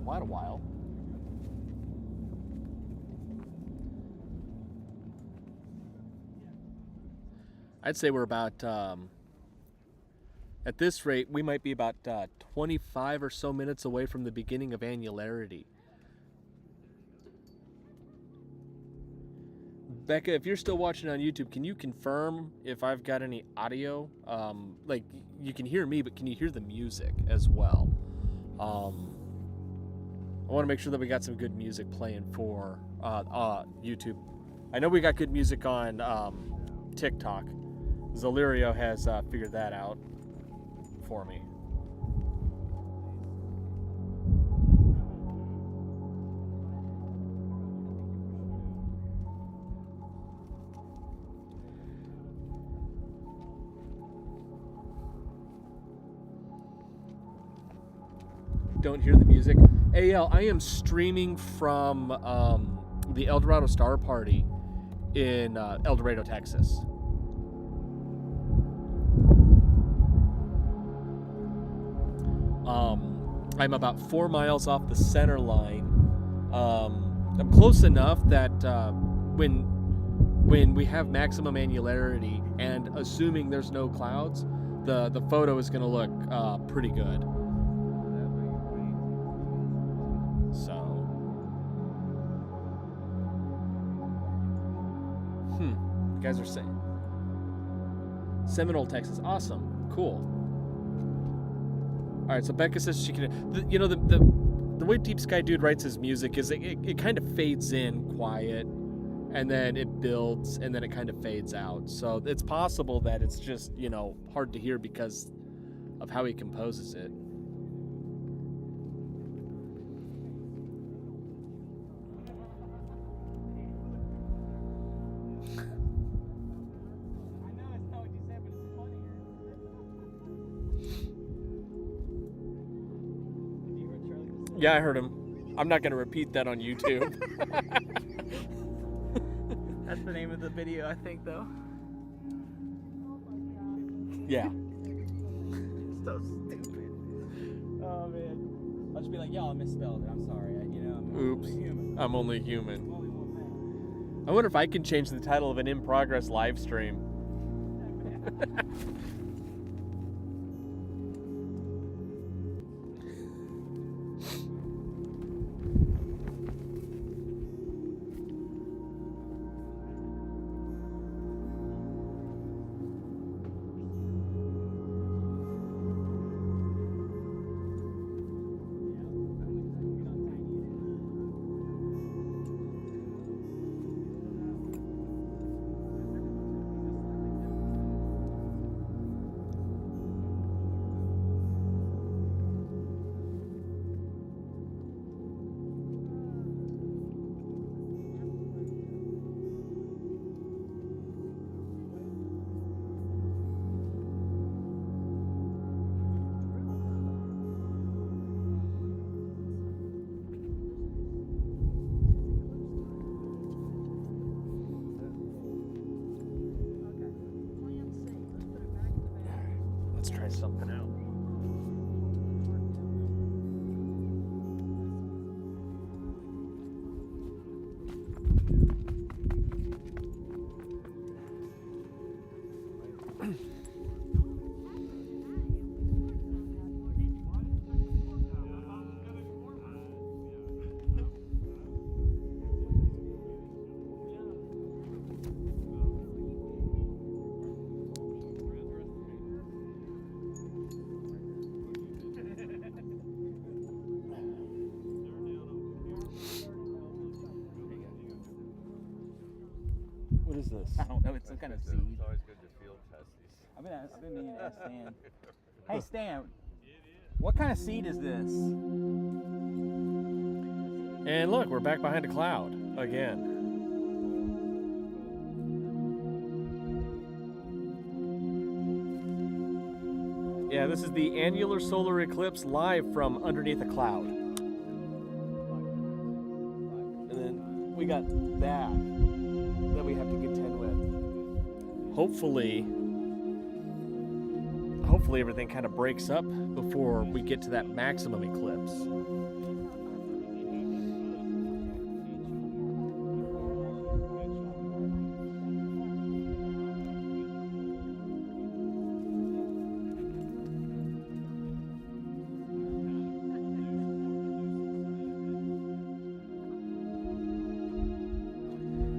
quite a while. I'd say we're about at this rate we might be about 25 or so minutes away from the beginning of annularity. Becca, if you're still watching on YouTube, can you confirm if I've got any audio? Like, you can hear me, but can you hear the music as well? I want to make sure that we got some good music playing for YouTube. I know we got good music on TikTok. Zalirio has figured that out for me. Don't hear the music. AL, I am streaming from the El Dorado Star Party in El Dorado, Texas. I'm about 4 miles off the center line. I'm close enough that when we have maximum annularity and assuming there's no clouds, the photo is going to look pretty good. So, you guys are saying Seminole, Texas, awesome, cool. All right, so Becca says she can. The way Deep Sky Dude writes his music is it kind of fades in quiet, and then it builds, and then it kind of fades out. So it's possible that it's just hard to hear because of how he composes it. Yeah, I heard him. I'm not going to repeat that on YouTube. That's the name of the video, I think, though. Yeah. So stupid. Oh, man. I'll just be like, y'all misspelled it. I'm sorry. I'm Oops. only human. I'm only human. I'm only one man. I wonder if I can change the title of an in-progress live stream. Let's try something out. What is this? I don't know. It's some kind of seed. It's always good to field test these. I've been meaning to ask Stan. Hey, Stan. What kind of seed is this? And look, we're back behind a cloud again. Yeah, this is the annular solar eclipse live from underneath a cloud. And then we got that we have to contend with. Hopefully everything kind of breaks up before we get to that maximum eclipse.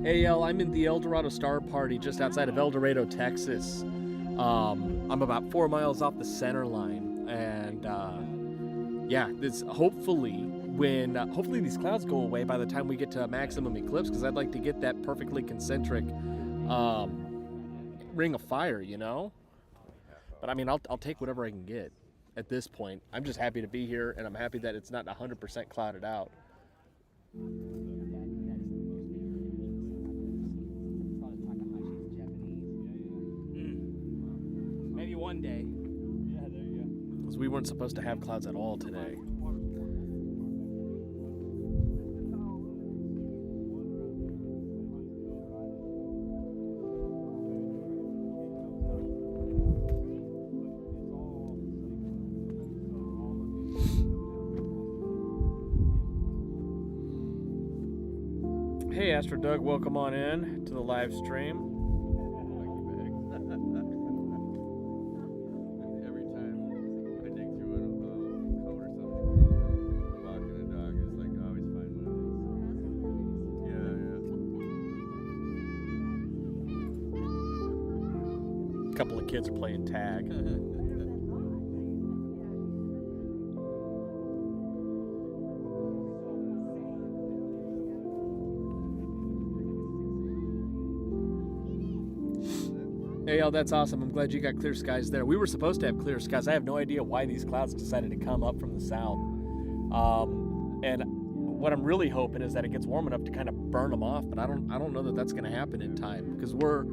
AL, I'm in the El Dorado Star Party just outside of El Dorado, Texas. I'm about 4 miles off the center line, and yeah, this hopefully these clouds go away by the time we get to maximum eclipse, because I'd like to get that perfectly concentric ring of fire, you know. But I mean, I'll take whatever I can get at this point. I'm just happy to be here, and I'm happy that it's not 100% clouded out. Maybe one day. Yeah, there you go. Because we weren't supposed to have clouds at all today. Hey, Astro Doug, welcome on in to the live stream. Every time I dig through a code or something, walking the dog is like I always find one of these. Yeah. A couple of kids are playing tag. Hey, y'all, that's awesome. I'm glad you got clear skies there. We were supposed to have clear skies. I have no idea why these clouds decided to come up from the south. And what I'm really hoping is that it gets warm enough to kind of burn them off, but I don't know that that's going to happen in time, because we're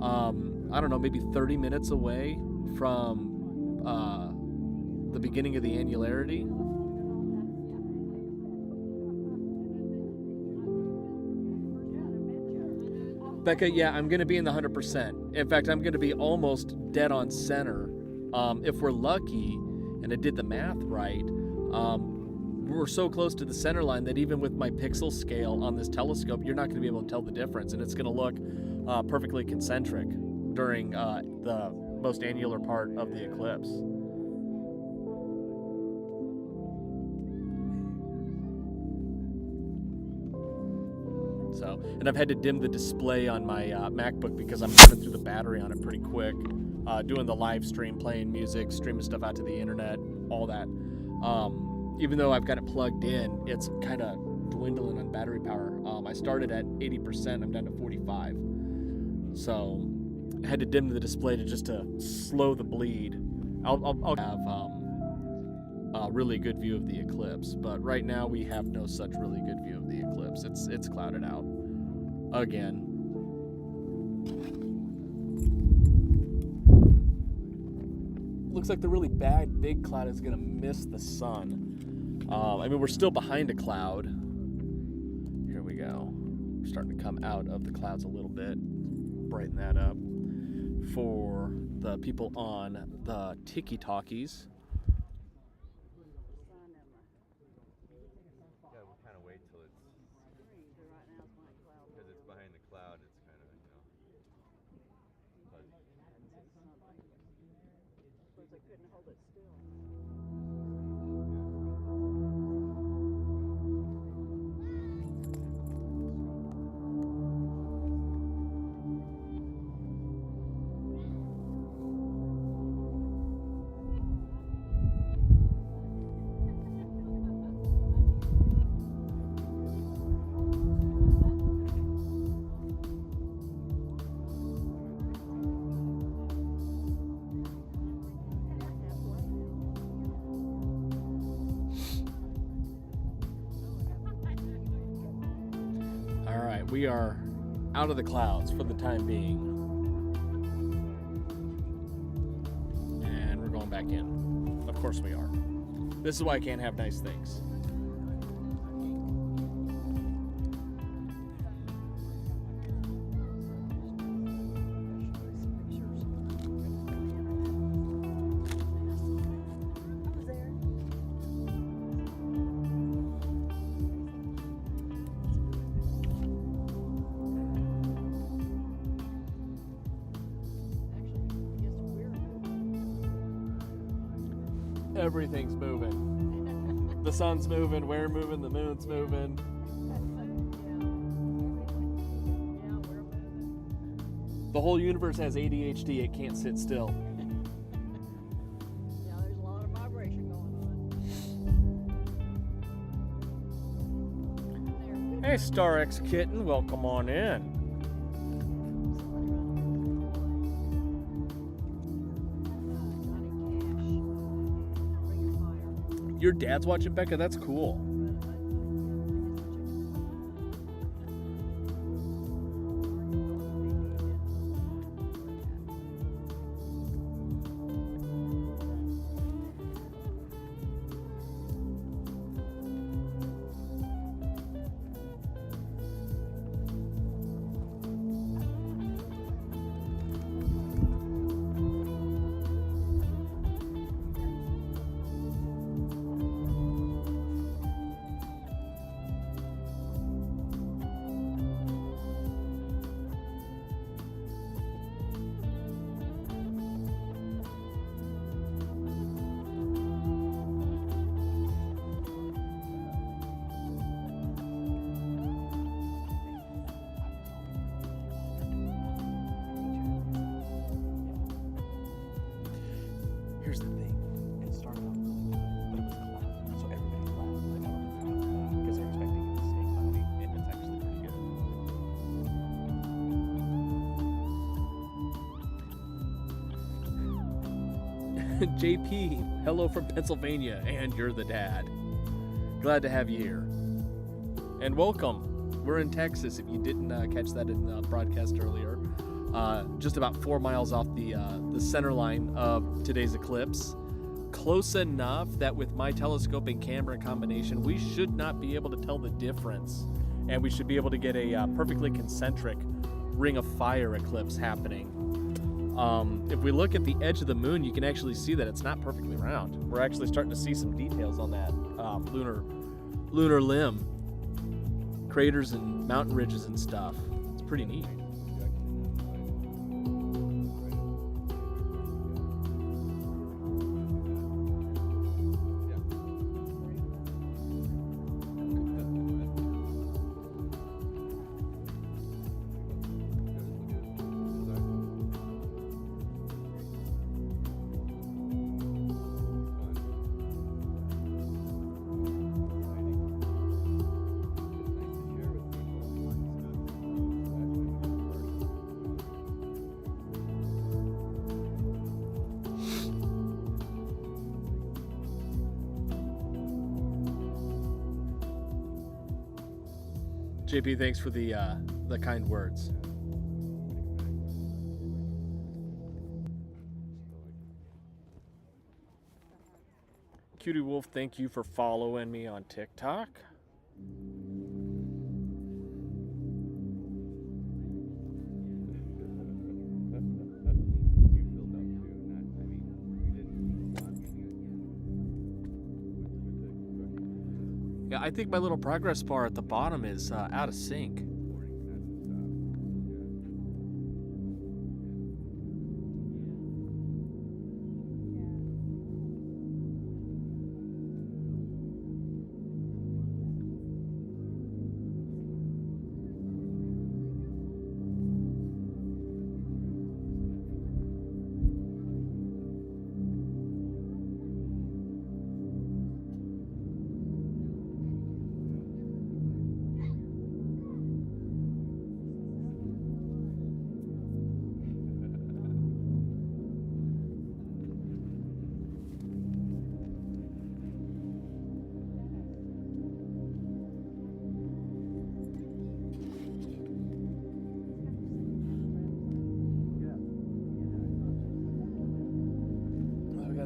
I don't know, maybe 30 minutes away from the beginning of the annularity. Becca, yeah, I'm going to be in the 100%. In fact, I'm going to be almost dead on center. If we're lucky, and I did the math right, we're so close to the center line that even with my pixel scale on this telescope, you're not going to be able to tell the difference, and it's going to look perfectly concentric during the most annular part of the eclipse. So, and I've had to dim the display on my MacBook because I'm running through the battery on it pretty quick, doing the live stream, playing music, streaming stuff out to the internet, all that. Even though I've got it plugged in, it's kind of dwindling on battery power. I started at 80%, I'm down to 45. So I had to dim the display to slow the bleed. I'll have a really good view of the eclipse, but right now we have no such really good view of the eclipse. It's clouded out again. Looks like the really big cloud is gonna miss the sun. I mean, we're still behind a cloud. Here we go. We're starting to come out of the clouds a little bit. Brighten that up for the people on the Tiki Talkies. Yeah, we'll kind of wait till it's because it's behind the cloud. It's kind of fuzzy. We are out of the clouds for the time being. And we're going back in. Of course we are. This is why I can't have nice things. Everything's moving. The sun's moving, we're moving, the moon's moving. The whole universe has ADHD, it can't sit still. Yeah, there's a lot of vibration going on. Hey, Star X Kitten, welcome on in. Your dad's watching, Becca? That's cool. Here's the thing. It started off really good, but it was cloudy, so everybody laughed. Like, because they're expecting it to stay cloudy, and it's actually pretty good. JP, hello from Pennsylvania, and you're the dad. Glad to have you here. And welcome. We're in Texas, if you didn't catch that in the broadcast earlier. Just about 4 miles off the center line of today's eclipse. Close enough that with my telescope and camera combination, we should not be able to tell the difference. And we should be able to get a perfectly concentric ring of fire eclipse happening. If we look at the edge of the moon, you can actually see that it's not perfectly round. We're actually starting to see some details on that lunar limb. Craters and mountain ridges and stuff. It's pretty neat. JP, thanks for the kind words. Cutie Wolf, thank you for following me on TikTok. Yeah, I think my little progress bar at the bottom is out of sync.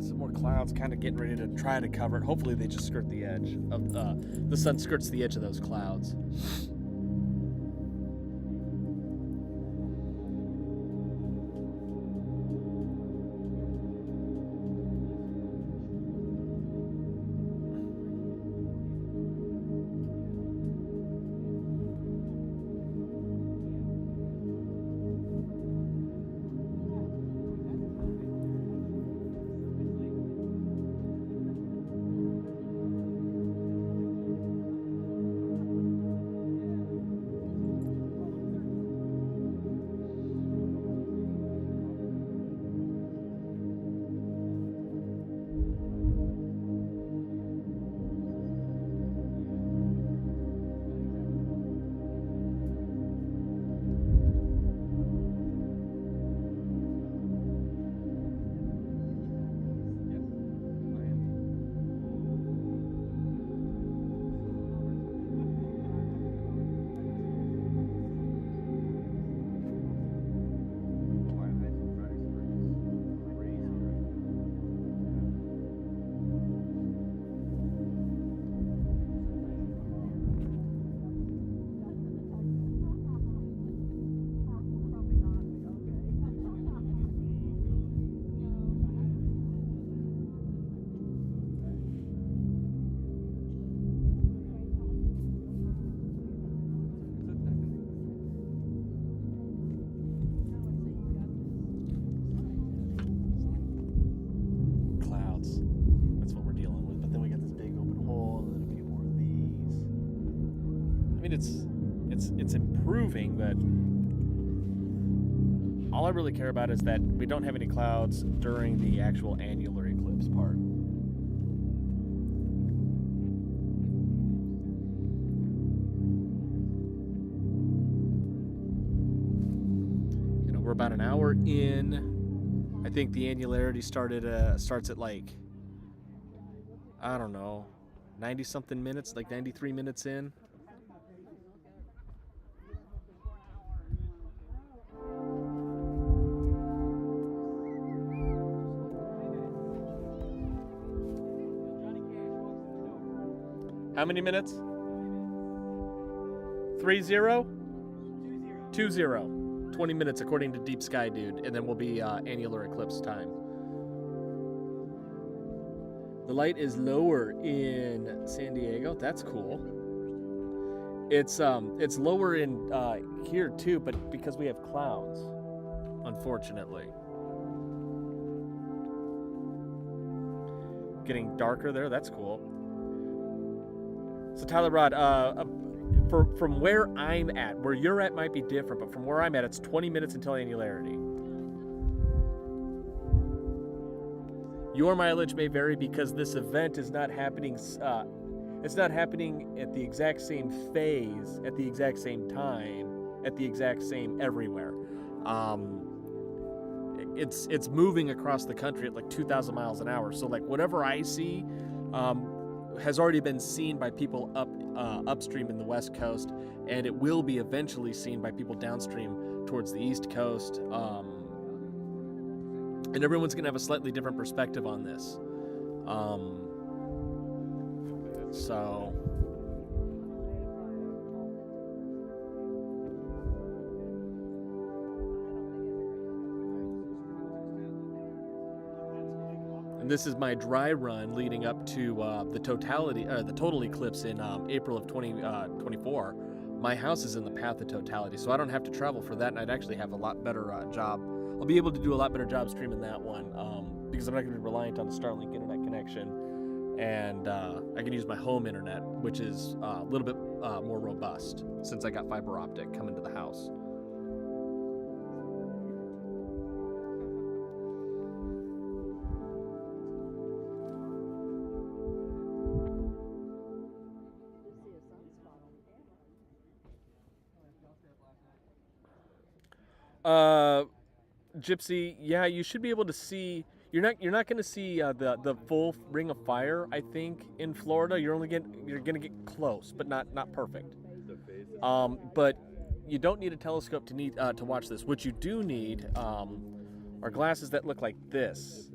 Some more clouds kind of getting ready to try to cover it. Hopefully they just skirt the edge of the sun skirts the edge of those clouds. improving, but all I really care about is that we don't have any clouds during the actual annular eclipse part. You know, we're about an hour in. I think the annularity starts at like, I don't know, 90 something minutes, like 93 minutes in. How many minutes? 3-0? 2-0. 20 minutes according to Deep Sky Dude, and then we'll be annular eclipse time. The light is lower in San Diego. That's cool. It's lower in here too, but because we have clouds, unfortunately. Getting darker there. That's cool. So Tyler Rod, from where I'm at, where you're at might be different, but from where I'm at, it's 20 minutes until annularity. Your mileage may vary because this event is not happening. It's not happening at the exact same phase, at the exact same time, at the exact same everywhere. It's moving across the country at like 2,000 miles an hour. So like whatever I see has already been seen by people upstream in the West Coast, and it will be eventually seen by people downstream towards the East Coast. And everyone's going to have a slightly different perspective on this. So... And this is my dry run leading up to the total eclipse in April of 2024. My house is in the path of totality, so I don't have to travel for that, and I'd actually have a lot better job. I'll be able to do a lot better job streaming that one because I'm not going to be reliant on the Starlink internet connection, and I can use my home internet, which is a little bit more robust since I got fiber optic coming to the house. Gypsy, yeah, you should be able to see. You're not going to see the full ring of fire. I think in Florida, you're gonna get close, but not perfect. But you don't need a telescope to watch this. What you do need are glasses that look like this.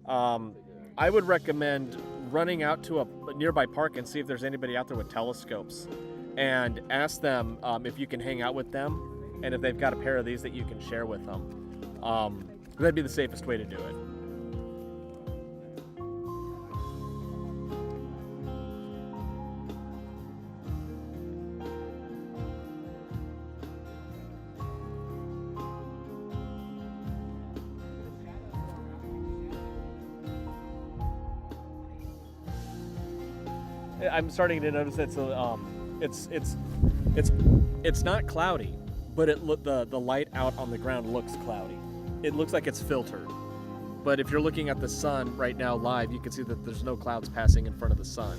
I would recommend running out to a nearby park and see if there's anybody out there with telescopes, and ask them if you can hang out with them. And if they've got a pair of these that you can share with them, that'd be the safest way to do it. I'm starting to notice that it's not cloudy. But the light out on the ground looks cloudy. It looks like it's filtered. But if you're looking at the sun right now live, you can see that there's no clouds passing in front of the sun.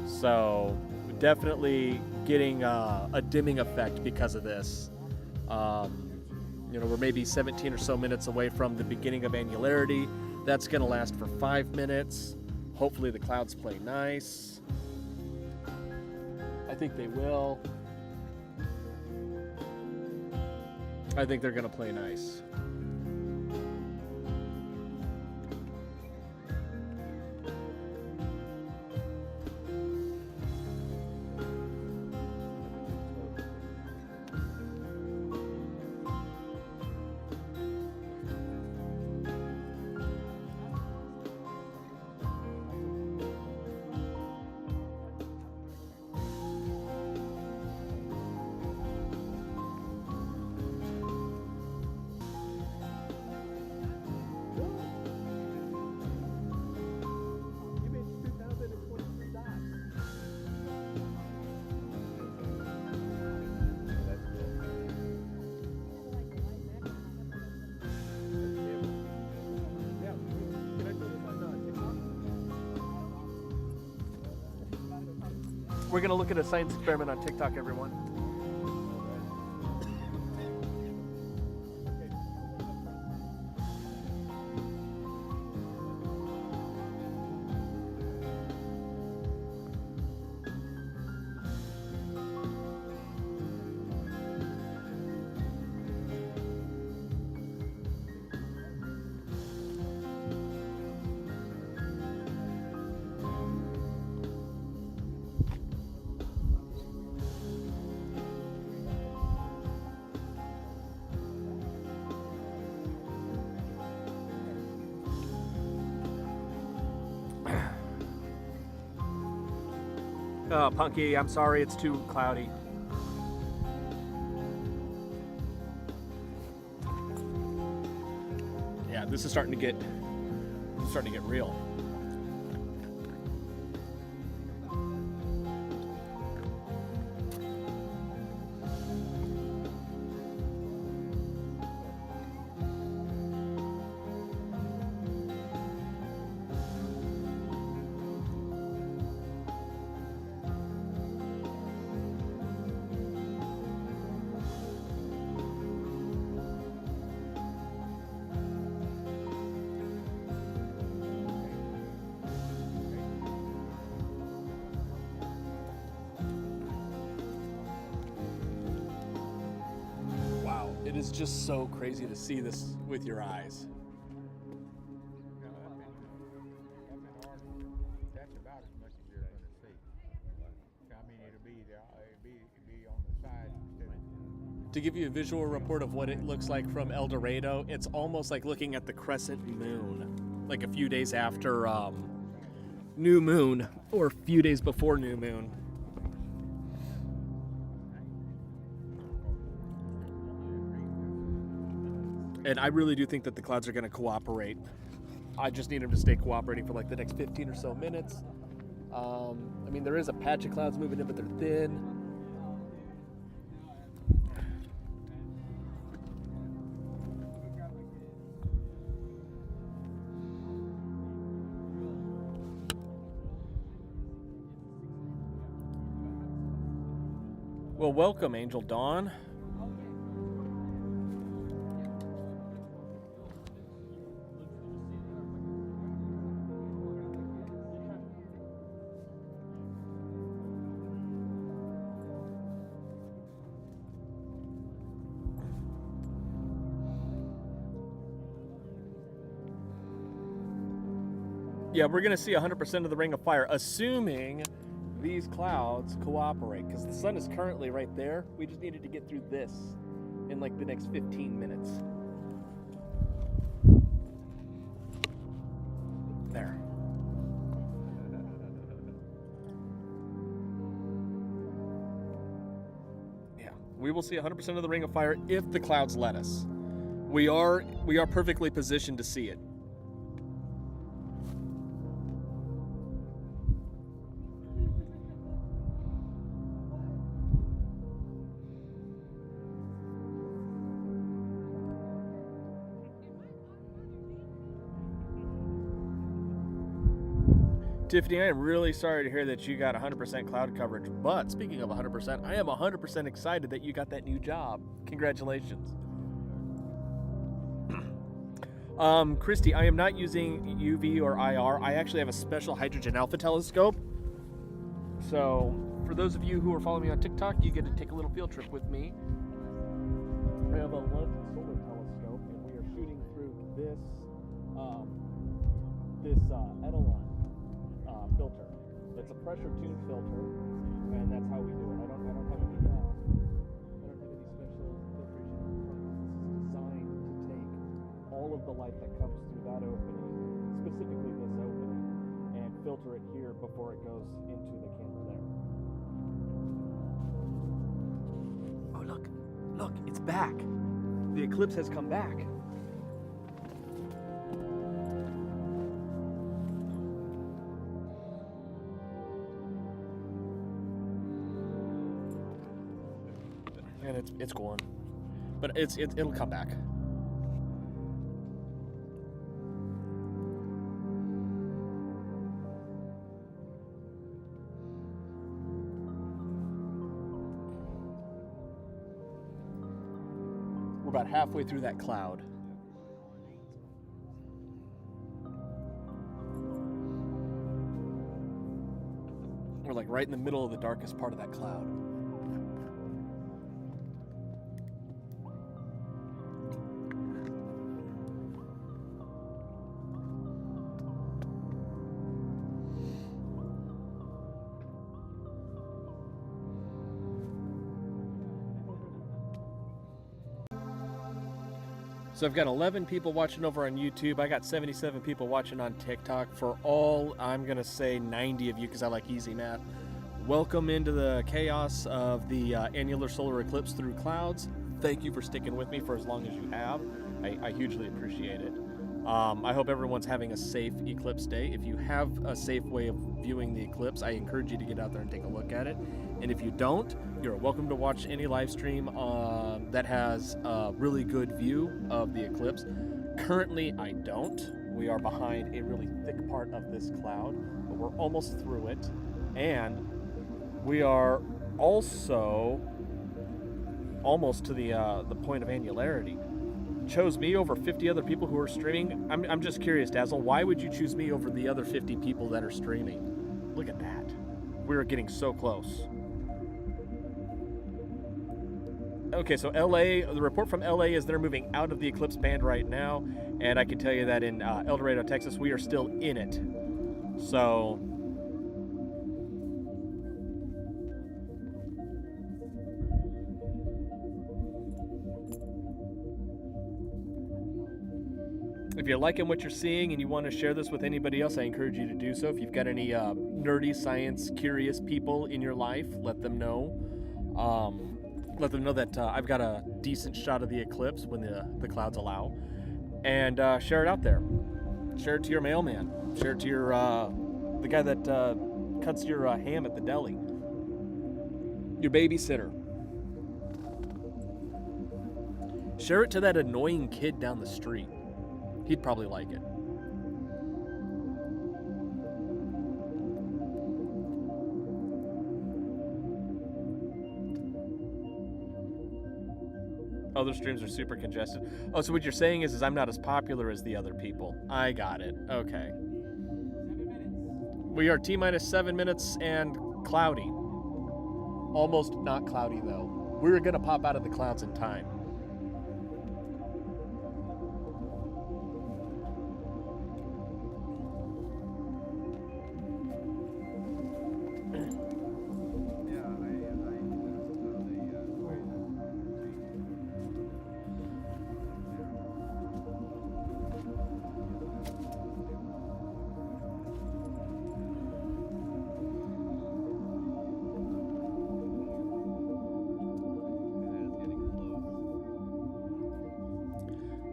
So definitely getting a dimming effect because of this. We're maybe 17 or so minutes away from the beginning of annularity. That's going to last for 5 minutes. Hopefully the clouds play nice. I think they will. I think they're going to play nice. We're gonna look at a science experiment on TikTok, everyone. Oh, Punky, I'm sorry, it's too cloudy. Yeah, this is starting to get real. It is just so crazy to see this with your eyes. That's about as much as you're going to see. I mean, it'll be on the side instead of. To give you a visual report of what it looks like from El Dorado, it's almost like looking at the crescent moon, like a few days after new moon, or a few days before new moon. And I really do think that the clouds are going to cooperate. I just need them to stay cooperating for like the next 15 or so minutes. I mean, there is a patch of clouds moving in, but they're thin. Well, welcome, Angel Dawn. Yeah, we're gonna see 100% of the ring of fire, assuming these clouds cooperate, because the sun is currently right there. We just needed to get through this in like the next 15 minutes. There. Yeah, we will see 100% of the ring of fire if the clouds let us. We are perfectly positioned to see it. Tiffany, I am really sorry to hear that you got 100% cloud coverage, but speaking of 100%, I am 100% excited that you got that new job. Congratulations. Christy, I am not using UV or IR. I actually have a special hydrogen alpha telescope. So, for those of you who are following me on TikTok, you get to take a little field trip with me. I have a London solar telescope, and we are shooting through this Anular filter. It's a pressure tuned filter, and that's how we do it. I don't have any special filtration. This is designed to take all of the light that comes through that opening, specifically this opening, and filter it here before it goes into the camera there. Oh, look, it's back. The eclipse has come back. And it's gone, but it'll come back. about halfway through that cloud. We're like right in the middle of the darkest part of that cloud. So I've got 11 people watching over on YouTube. I got 77 people watching on TikTok. For all, I'm going to say 90 of you because I like easy math. Welcome into the chaos of the annular solar eclipse through clouds. Thank you for sticking with me for as long as you have. I hugely appreciate it. I hope everyone's having a safe eclipse day. If you have a safe way of viewing the eclipse, I encourage you to get out there and take a look at it. And if you don't, you're welcome to watch any live stream that has a really good view of the eclipse. Currently, I don't. We are behind a really thick part of this cloud, but we're almost through it. And we are also almost to the point of annularity. Chose me over 50 other people who are streaming. I'm just curious, Dazzle, why would you choose me over the other 50 people that are streaming? Look at that. We're getting so close. Okay, so LA, the report from LA is they're moving out of the eclipse band right now, and I can tell you that in El Dorado, Texas, we are still in it. So if you're liking what you're seeing and you want to share this with anybody else, I encourage you to do so. If you've got any nerdy science curious people in your life, let them know. Let them know that I've got a decent shot of the eclipse when the clouds allow. And share it out there. Share it to your mailman. Share it to your the guy that cuts your ham at the deli. Your babysitter. Share it to that annoying kid down the street. He'd probably like it. Other streams are super congested. Oh, so what you're saying is I'm not as popular as the other people. I got it. Okay. 7 minutes. We are T-minus 7 minutes and cloudy. Almost not cloudy, though. We were going to pop out of the clouds in time. Yeah, I noticed how the equation changed. It is getting close.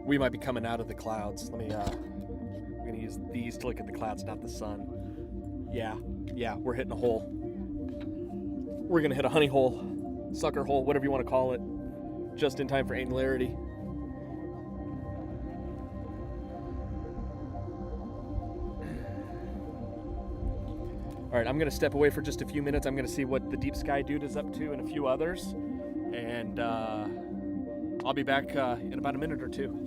We might be coming out of the clouds. Let me, I'm going to use these to look at the clouds, not the sun. Yeah, we're hitting a hole. We're going to hit a honey hole, sucker hole, whatever you want to call it, just in time for annularity. All right, I'm going to step away for just a few minutes. I'm going to see what the Deep Sky Dude is up to and a few others. And I'll be back in about a minute or two.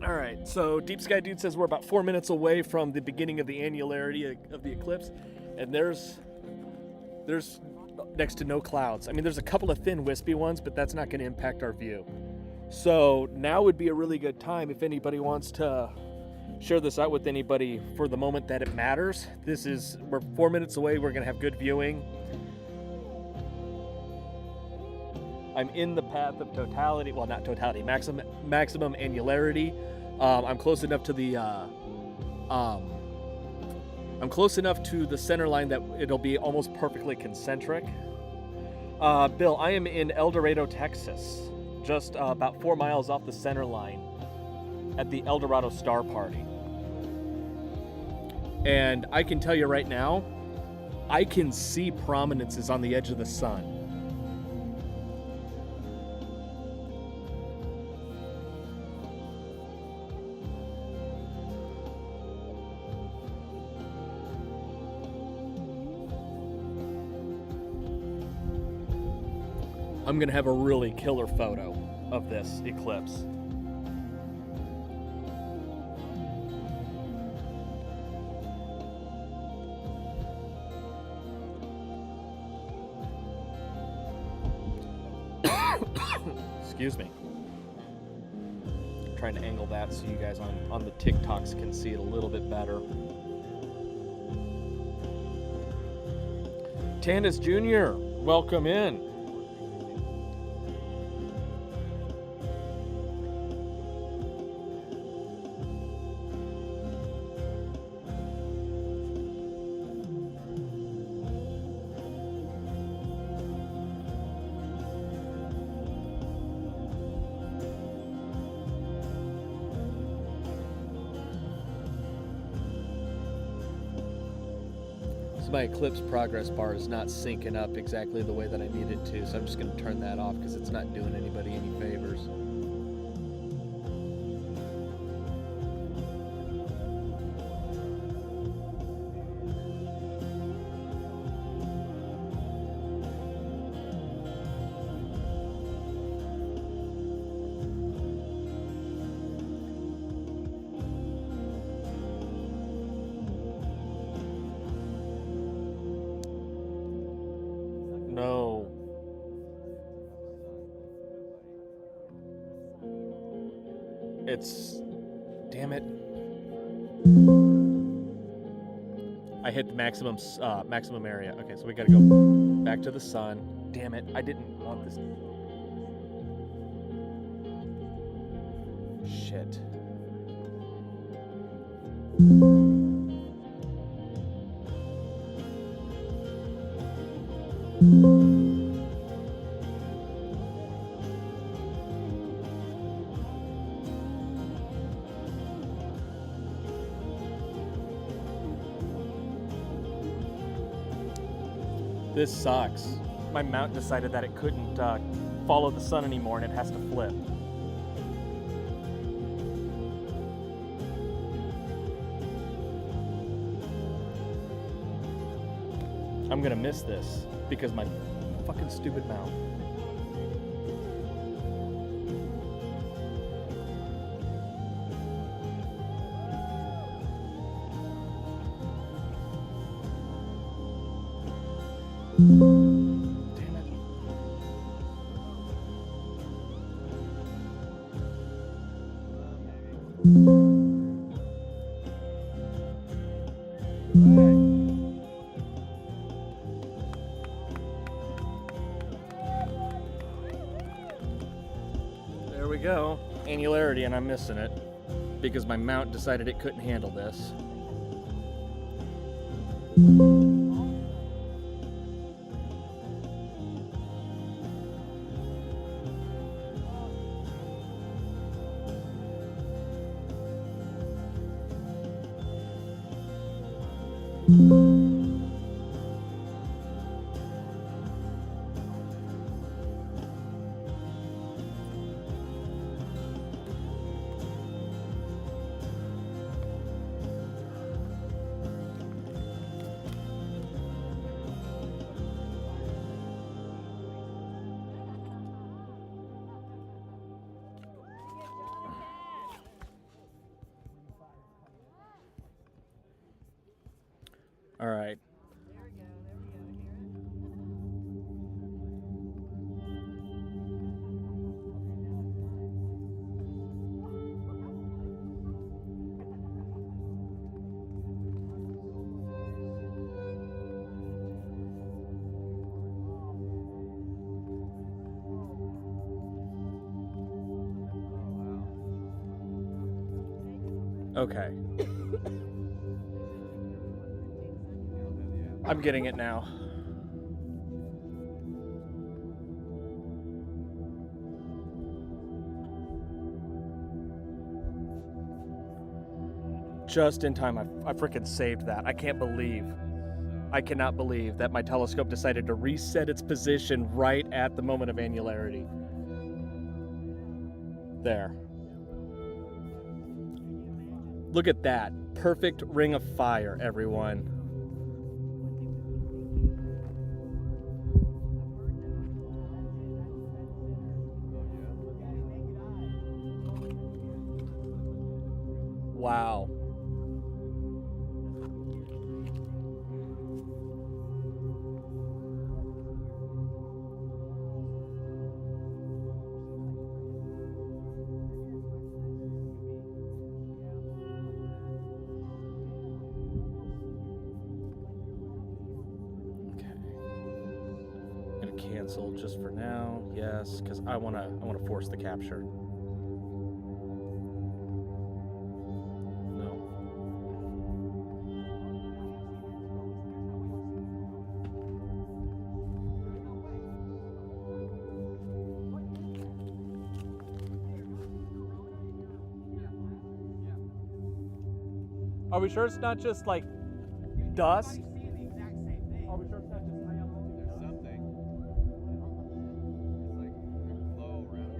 All right, so Deep Sky Dude says we're about 4 minutes away from the beginning of the annularity of the eclipse, and there's next to no clouds. I mean, there's a couple of thin wispy ones, but that's not going to impact our view. So now would be a really good time if anybody wants to share this out with anybody for the moment that it matters. We're 4 minutes away. We're going to have good viewing. I'm in the path of totality. Well, not totality, maximum annularity. I'm close enough to the center line that it'll be almost perfectly concentric. Bill, I am in El Dorado, Texas, just about 4 miles off the center line at the El Dorado Star Party. And I can tell you right now, I can see prominences on the edge of the sun. I'm gonna have a really killer photo of this eclipse. Excuse me. I'm trying to angle that so you guys on the TikToks can see it a little bit better. Tanis Jr., welcome in. My eclipse progress bar is not syncing up exactly the way that I need it to, so I'm just going to turn that off because it's not doing anybody any favors. No. It's... Damn it. I hit the maximum area. Okay, so we gotta go back to the sun. Damn it, I didn't want this. Shit. This sucks. My mount decided that it couldn't follow the sun anymore and it has to flip. I'm gonna miss this because my fucking stupid mount. Damn it. There we go. Annularity, and I'm missing it because my mount decided it couldn't handle this. All right. There we go. Here. Okay. I'm getting it now. Just in time. I freaking saved that. I cannot believe that my telescope decided to reset its position right at the moment of annularity. There. Look at that. Perfect ring of fire, everyone. Wow. Cancel just for now, yes, because I wanna force the capture. No. Are we sure it's not just like dust? Are we sure it's not just high altitude There's dust? something. It's like a glow around it.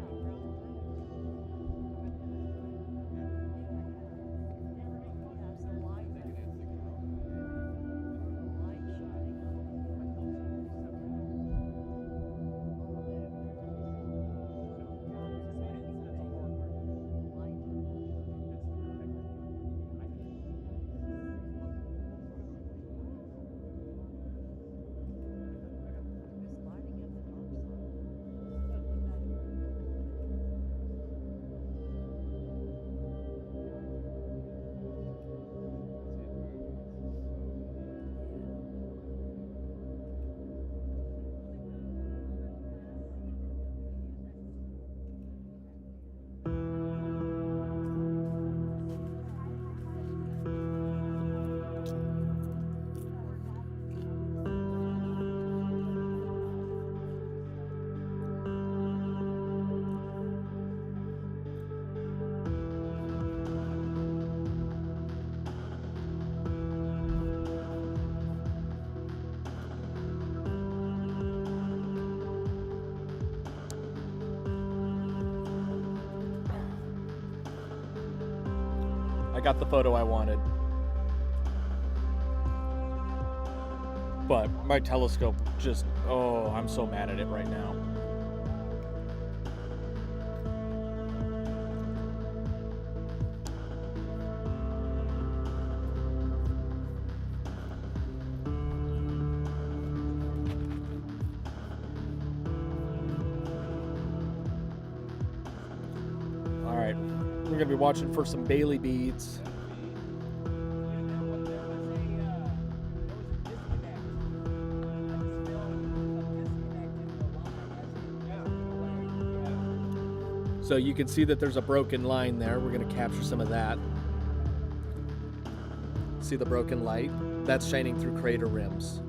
I got the photo I wanted. But my telescope just, oh, I'm so mad at it right now. All right, we're gonna be watching for some Bailey beads. So you can see that there's a broken line there. We're going to capture some of that. See the broken light? That's shining through crater rims.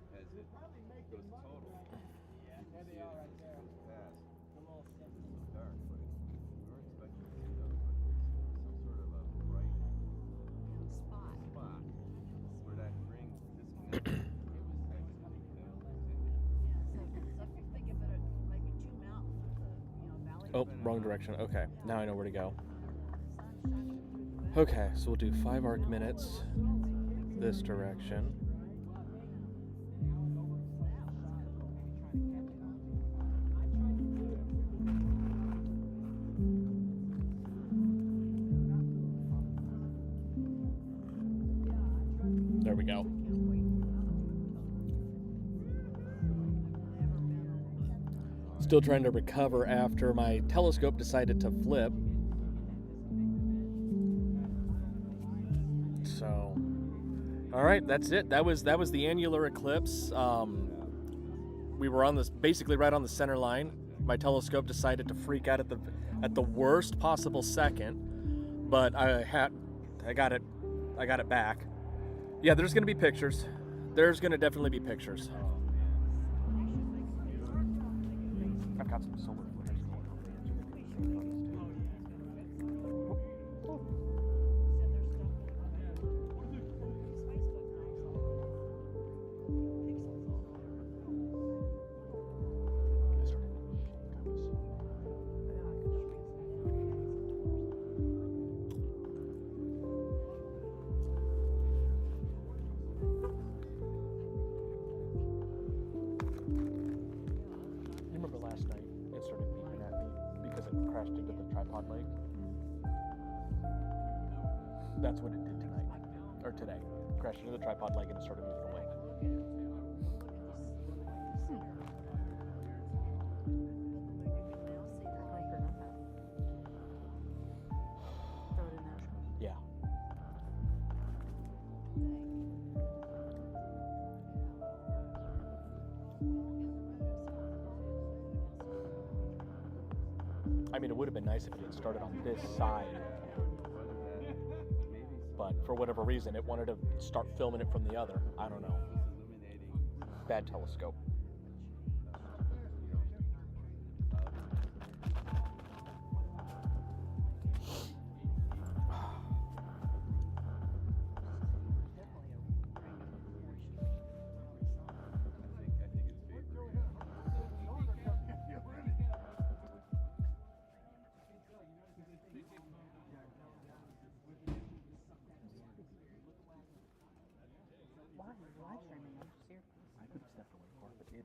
As it goes total, you can see it as it goes past. It's dark, but we were expecting to see those, but there's some sort of a bright spot where that ring disconnected. Oh, wrong direction. Okay, now I know where to go. Okay, so we'll do 5 arc minutes this direction. Still trying to recover after my telescope decided to flip. So, all right, that's it. That was the annular eclipse. We were on this basically right on the center line. My telescope decided to freak out at the worst possible second, but I got it back. Yeah, there's gonna be pictures. There's gonna definitely be pictures. I've got some solar flares going on. You remember last night it started beeping at me because it crashed into the tripod leg? That's what it did tonight, or today. Crashed into the tripod leg and it started moving away. Yeah. I mean, it would have been nice if it had started on this side, but for whatever reason, it wanted to start filming it from the other. I don't know. Bad telescope. Why are you live streaming? I'm just here. I could have stepped away for it, but it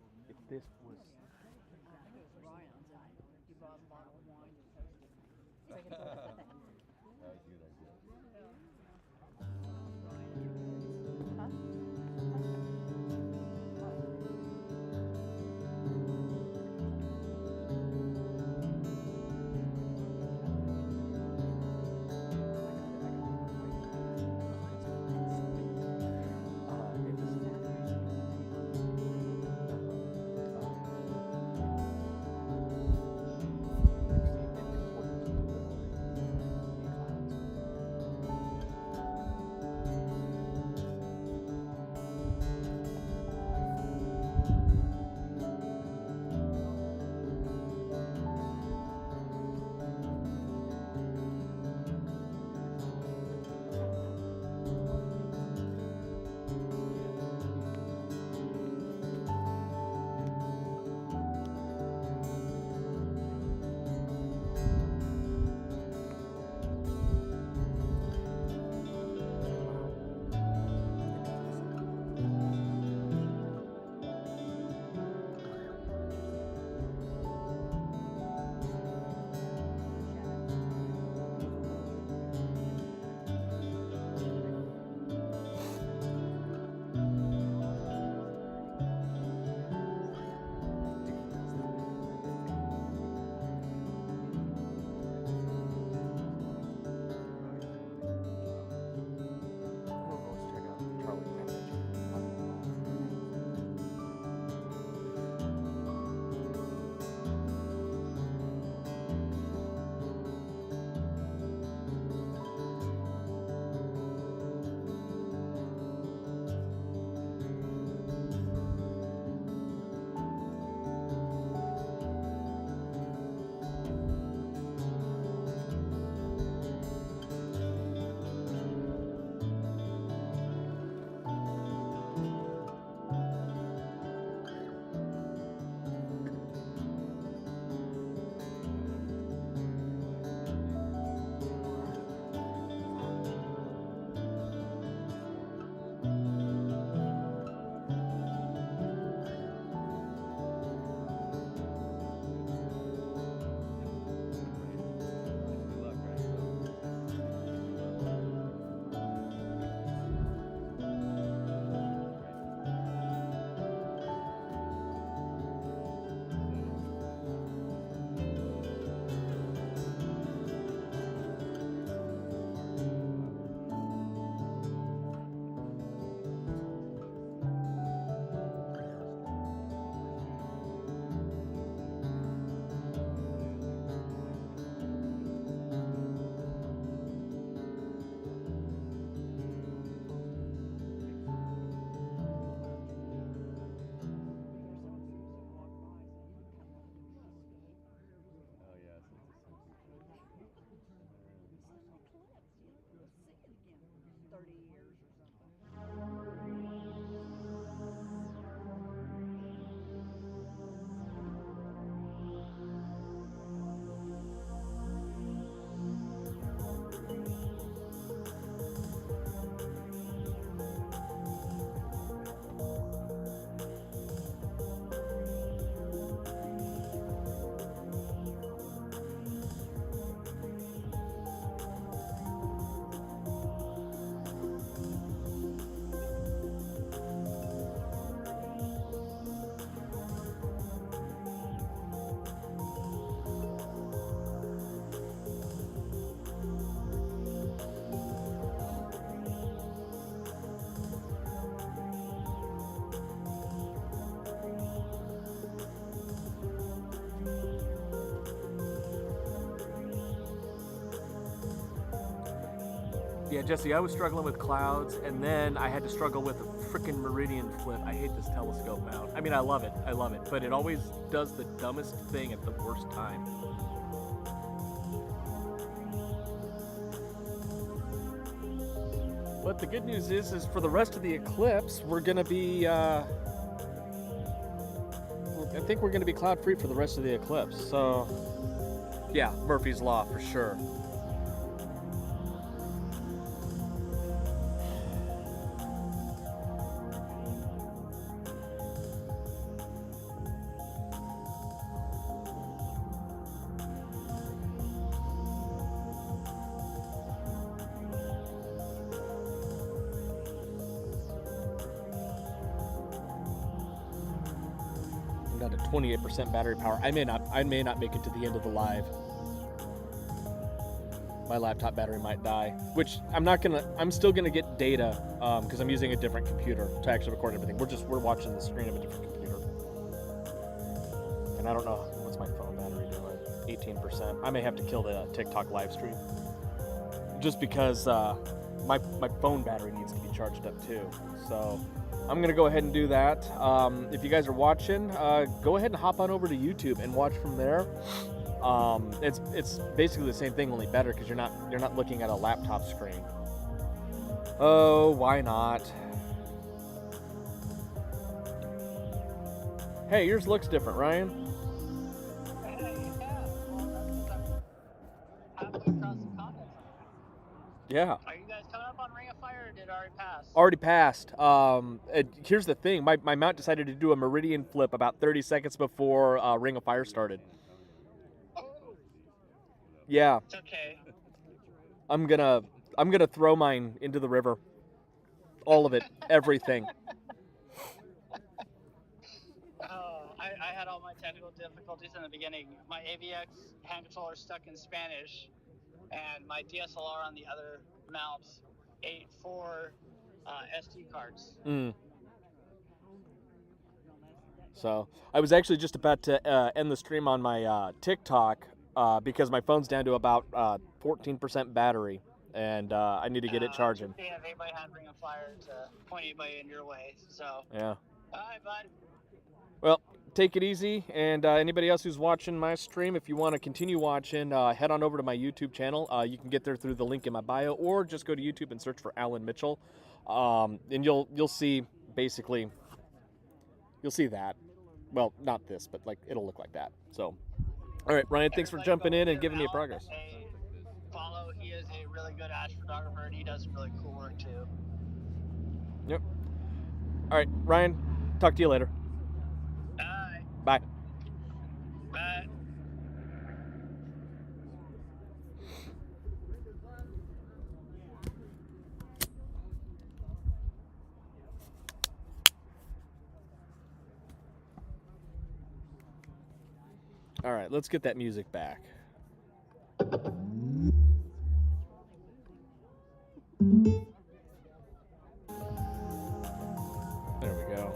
Yeah, Jesse, I was struggling with clouds, and then I had to struggle with a freaking meridian flip. I hate this telescope mount. I mean, I love it, but it always does the dumbest thing at the worst time. But the good news is for the rest of the eclipse, we're gonna be, I think we're gonna be cloud free for the rest of the eclipse. So, yeah, Murphy's Law for sure. Down to 28% battery power. I may not make it to the end of the live. My laptop battery might die, which I'm still gonna get data because I'm using a different computer to actually record everything. We're watching the screen of a different computer, and I don't know what's my phone battery doing. 18%. I may have to kill the TikTok live stream just because my phone battery needs to be charged up too. So I'm gonna go ahead and do that. If you guys are watching, go ahead and hop on over to YouTube and watch from there. It's basically the same thing, only better because you're not looking at a laptop screen. Oh, why not? Hey, yours looks different, Ryan. Yeah. Are you guys coming up on Ring of Fire, or did it already pass? Already passed. Here's the thing. My mount decided to do a meridian flip about 30 seconds before Ring of Fire started. Oh, Yeah. it's okay. I'm gonna throw mine into the river. All of it. Everything. I had all my technical difficulties in the beginning. My AVX hand controller stuck in Spanish, and my DSLR on the other mount ate 4 SD cards. So I was actually just about to end the stream on my TikTok because my phone's down to about 14% battery, and I need to get it charging. If anybody had Ring of Fire to point anybody in your way, so. Yeah. All right, bud. Well, take it easy, and anybody else who's watching my stream, if you want to continue watching, head on over to my YouTube channel. You can get there through the link in my bio, or just go to YouTube and search for Alan Mitchell, and you'll see basically you'll see that. Well, not this, but like it'll look like that. So, all right, Ryan, thanks for jumping in and giving me a progress. Follow. He is a really good ash photographer, and he does some really cool work too. Yep. All right, Ryan, talk to you later. All right. Bye. Bye. All right, let's get that music back. There we go.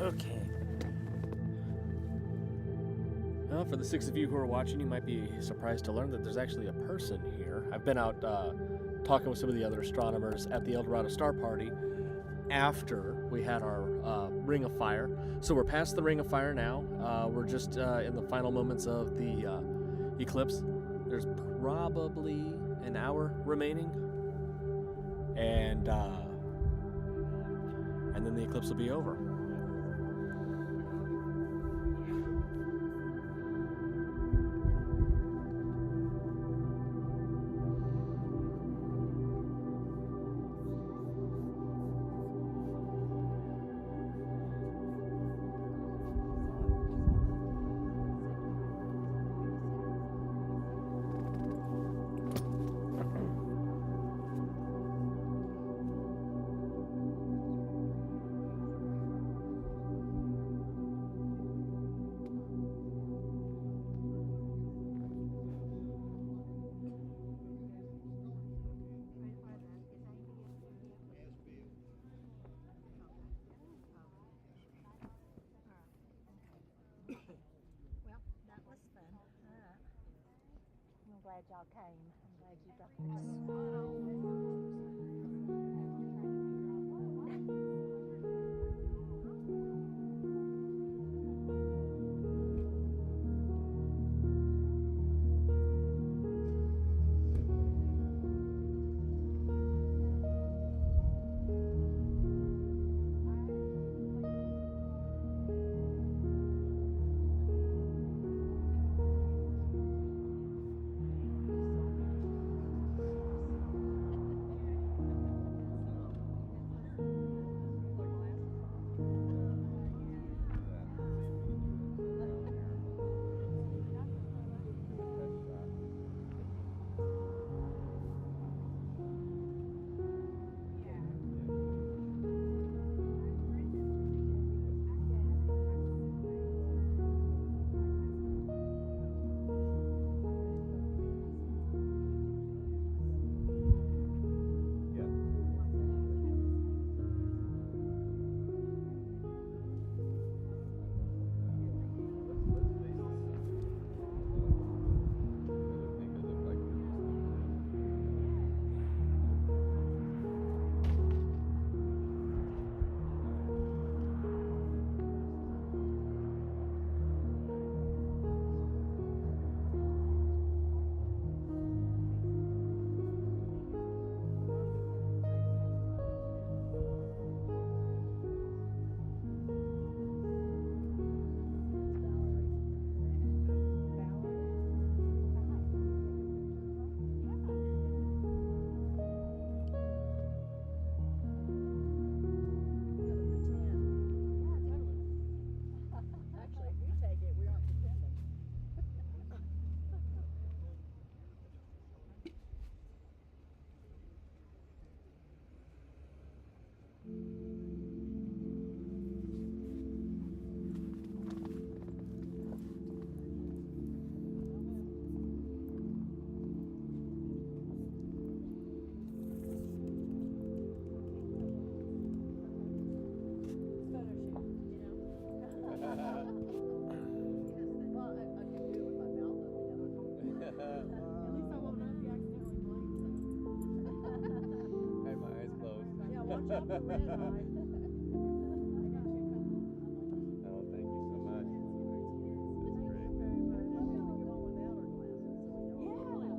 Okay. Well, for the 6 of you who are watching, you might be surprised to learn that there's actually a person here. I've been out talking with some of the other astronomers at the El Dorado Star Party after we had our Ring of Fire. So we're past the Ring of Fire now. We're just in the final moments of the eclipse. There's probably an hour remaining, and then the eclipse will be over. Well, that was fun. All right. I'm glad y'all came. I'm glad you brought this. Oh, thank you so much. That's not a bad idea.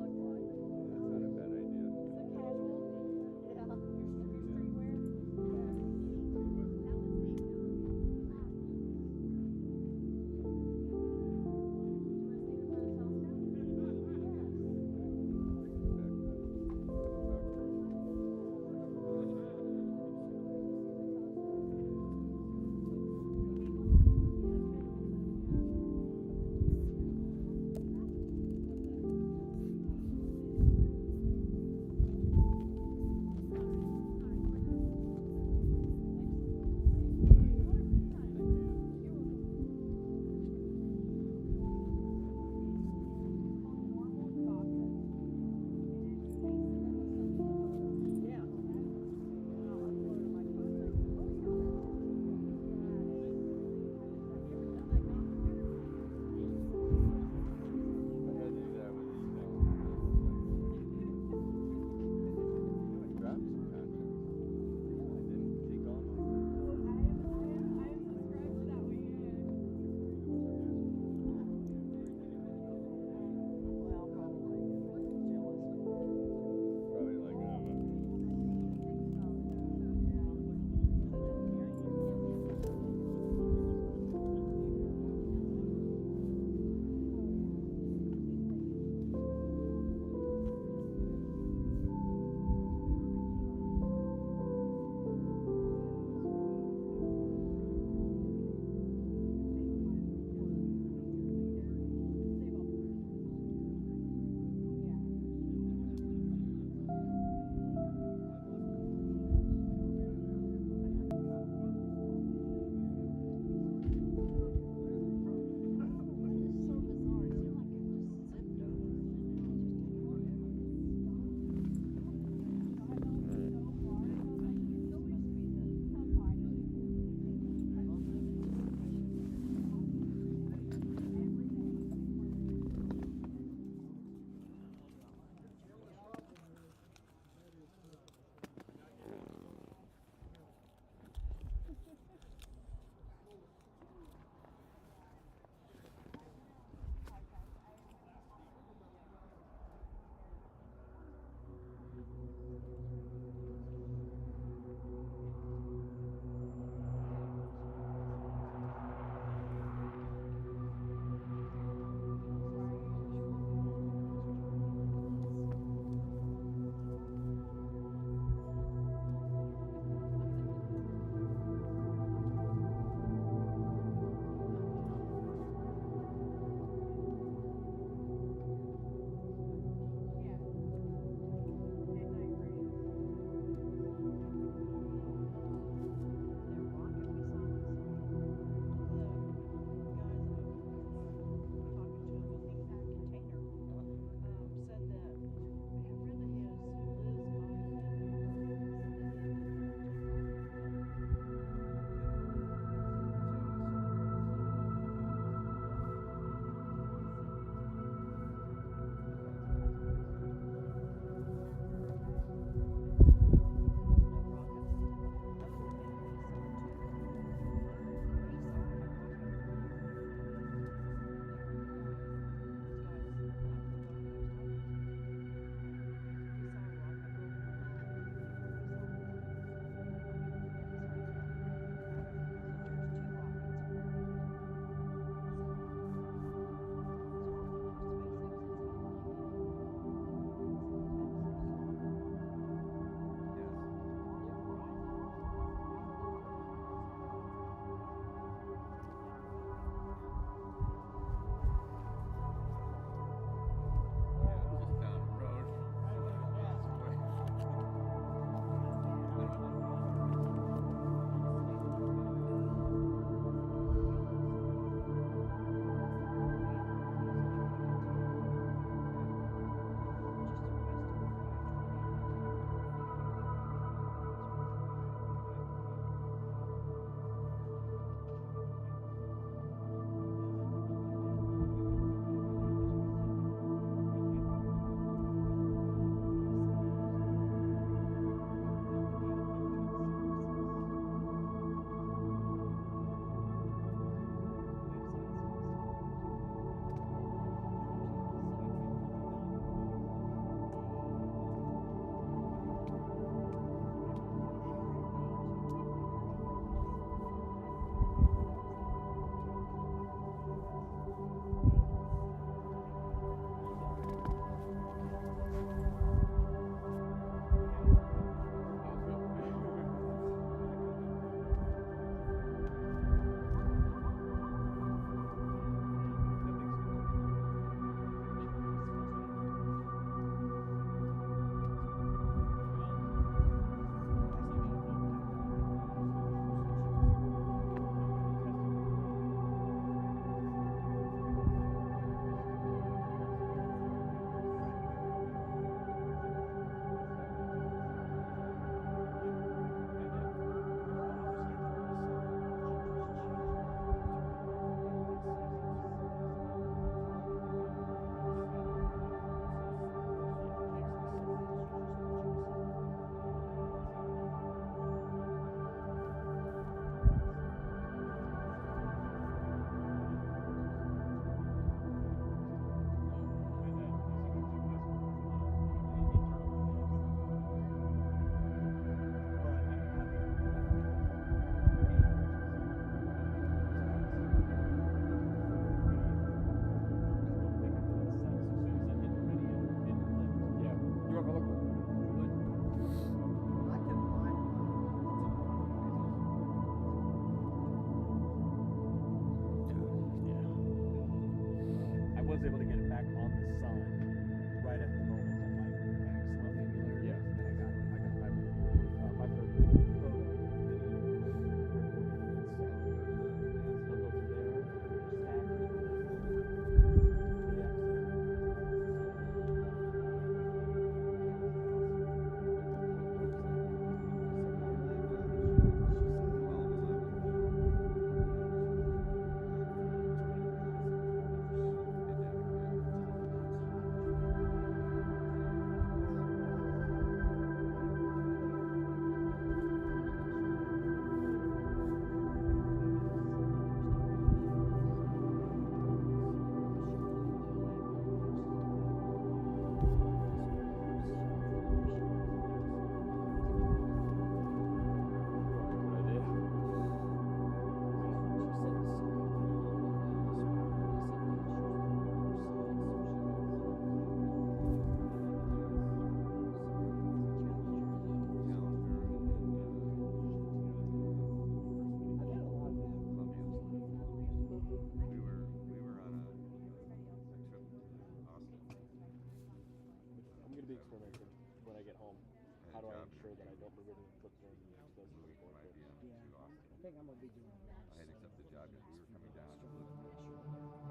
moving from IBM to Austin. I think I'm gonna be doing that. I had accepted the job because we were coming down to live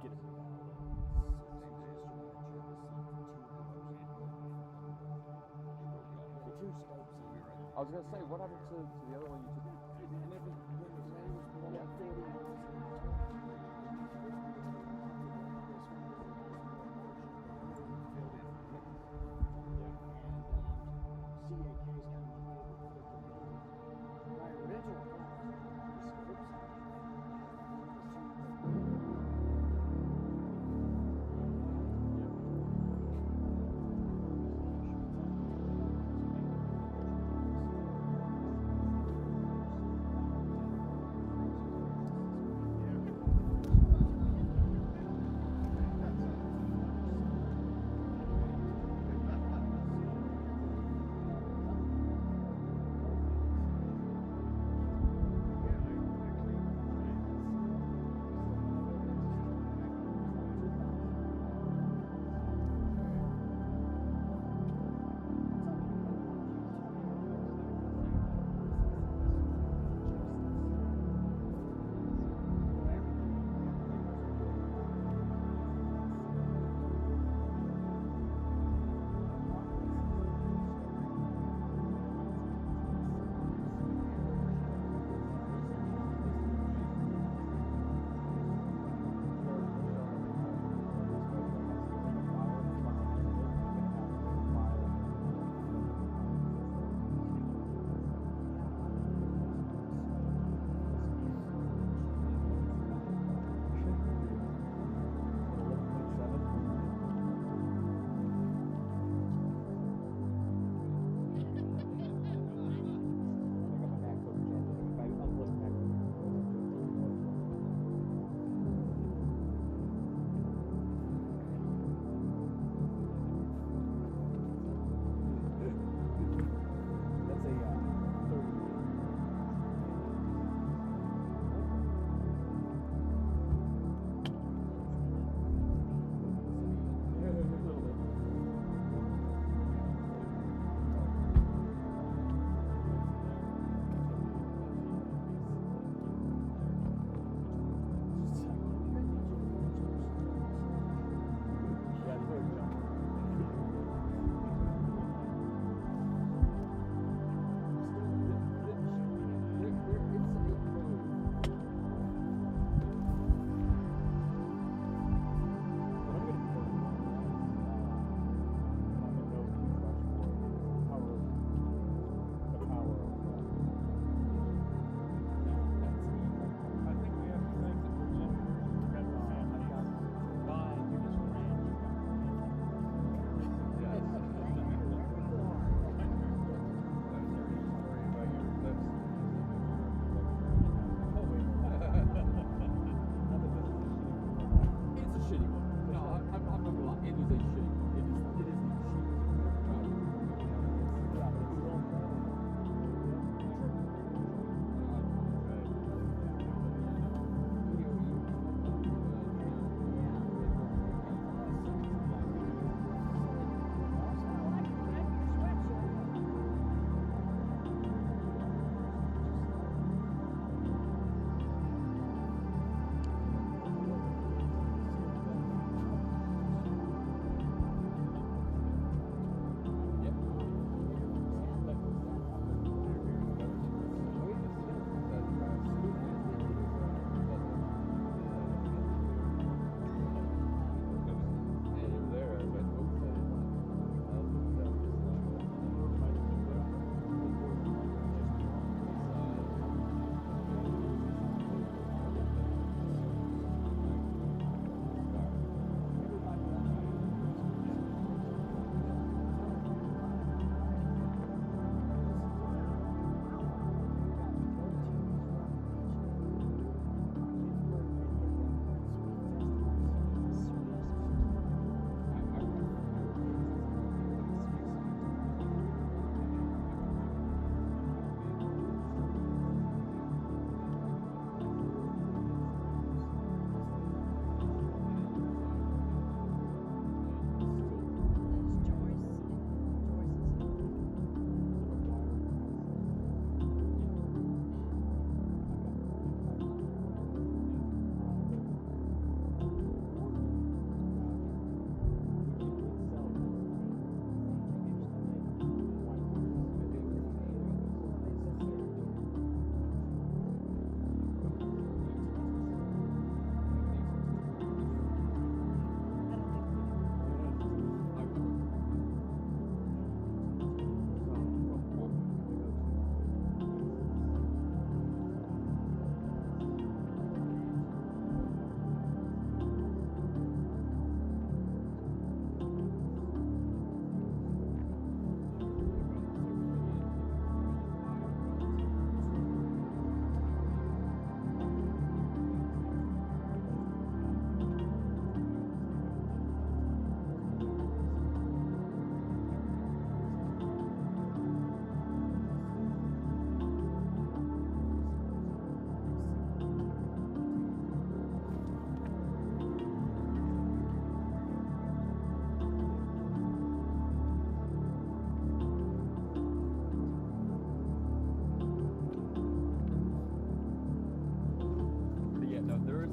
Get it. the same day as The two scopes. so we were at I was gonna say, what happened to the other one you took? And if when the rain was blowing 40 miles an hour, my original plan was scopes.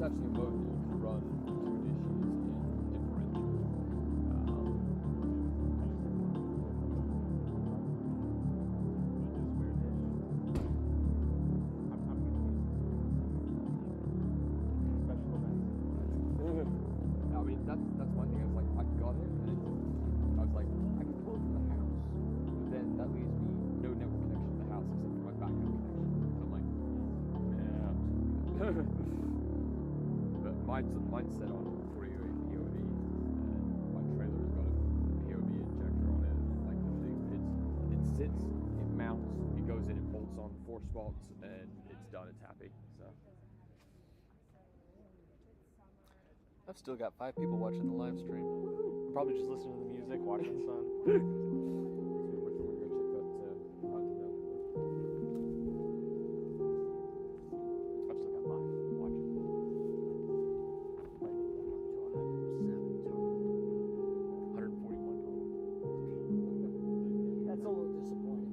actually a mode that you can run two dishes in differential. I mean, that's one thing. I was like, I got it, and I was like, I can pull it from the house, but then that leaves me no network connection to the house except for my backup connection. So I'm like, yeah. But mine's set on 3-way POV, and my trailer's got a POV injector on it. Like the thing, it sits, it mounts, it goes in, it bolts on 4 spots, and it's done. It's happy. So. I've still got 5 people watching the live stream. Probably just listening to the music, watching the sun. I've still got 5 watching. 141 total. That's a little disappointing.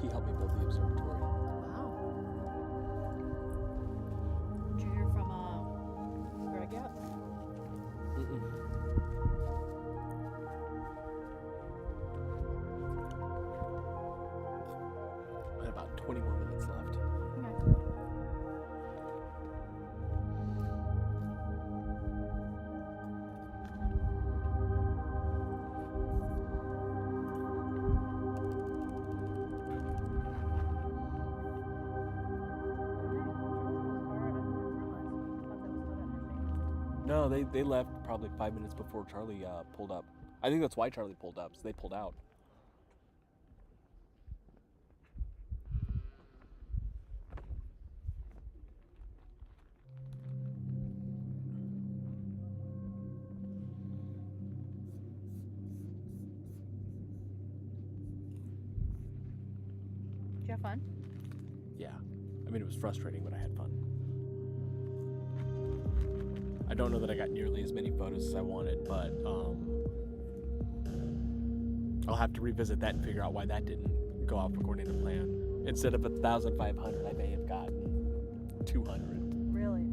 He helped me build the observatory. Wow. Did you hear from Greg yet? Mm-mm. I had about 20 more minutes left. Okay. No, they left probably 5 minutes before Charlie pulled up. I think that's why Charlie pulled up, so they pulled out. Did you have fun? Yeah. I mean, it was frustrating, but I had fun. I don't know that I got nearly as many photos as I wanted, but I'll have to revisit that and figure out why that didn't go off according to plan. Instead of 1,500, I may have gotten 200. Really?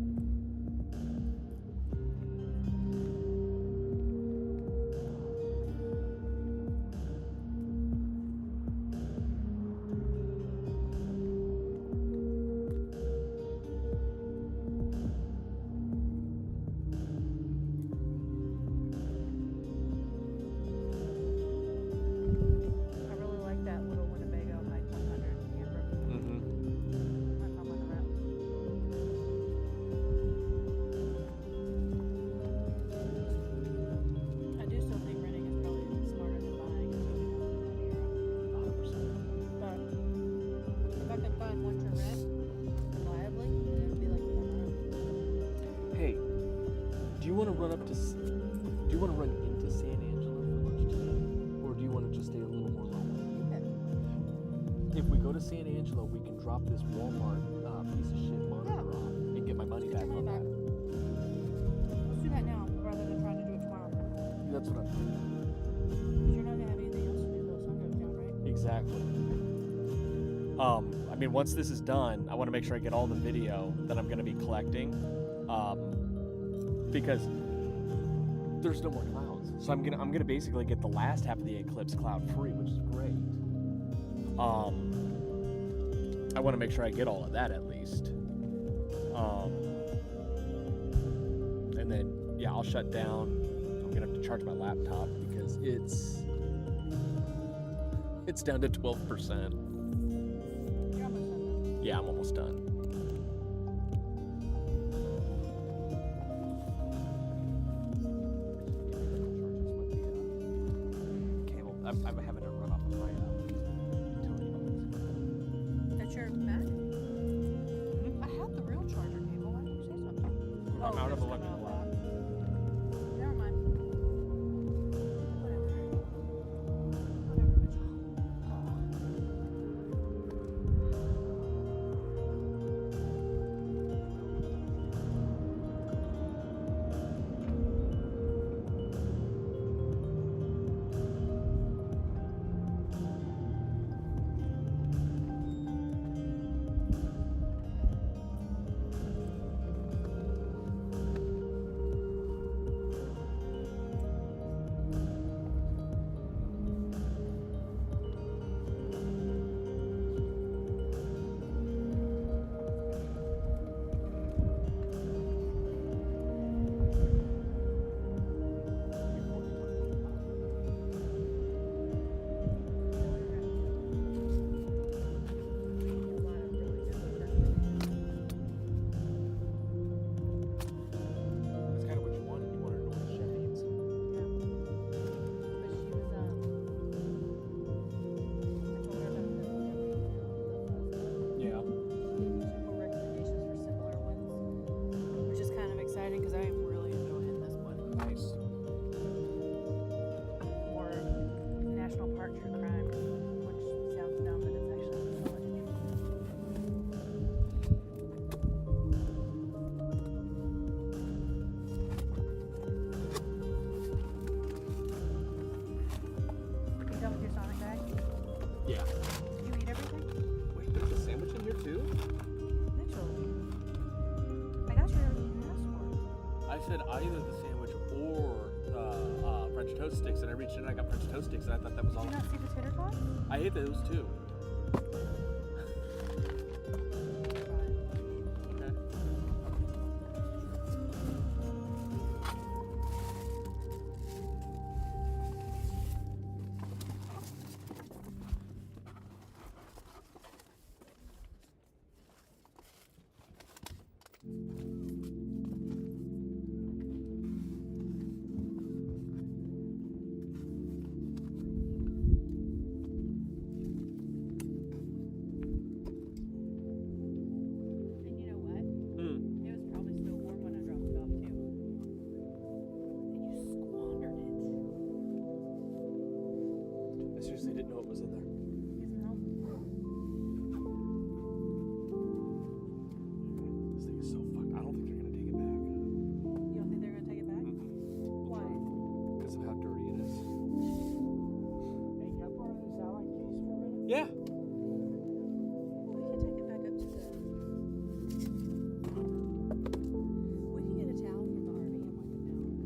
I really like that little Winnebago Hike 100 camper. Mm-hmm. That's on the road. I do still think renting is probably smarter than buying. 100%. But if I could find one to rent reliably, then it would be like the one to rent. Hey, do you want to run up to? Do you want to run into San Angelo for lunch today, or do you want to just stay a little more local? If we go to San Angelo, we can drop this Walmart piece of shit monitor off and get my money Get back your on money that. Let's do that now rather than trying to do it tomorrow. That's what I'm doing. Because you're not gonna have anything else to do till the sun goes down, right? Exactly. I mean, once this is done, I want to make sure I get all the video that I'm going to be collecting, because there's no more clouds. So I'm gonna basically get the last half of the eclipse cloud free, which is great. I want to make sure I get all of that at least. And then yeah, I'll shut down. I'm gonna have to charge my laptop because it's down to 12%. You're almost done. Yeah, I'm almost done. Cable. I'm having to run off of my utility box. That's your Mac? I have the real charger cable. Why didn't you say something? I'm out of it's coming electrical. off that. Never mind. Whatever. either the sandwich or the French toast sticks, and I reached in and I got French toast sticks, and I thought that was all. Did you not see the tater tots? I ate those too. Okay. And you know what? Hmm. It was probably still warm when I dropped it off too. And you squandered it. I seriously didn't know it was in there. Get some help. This thing is so fucked. I don't think they're gonna take it back You don't think they're gonna take it back? Why? because of how dirty it is. Hey, can I borrow this Allen case for a minute? Yeah. We can take it back up to the. We can get a towel from the RV and wipe it down.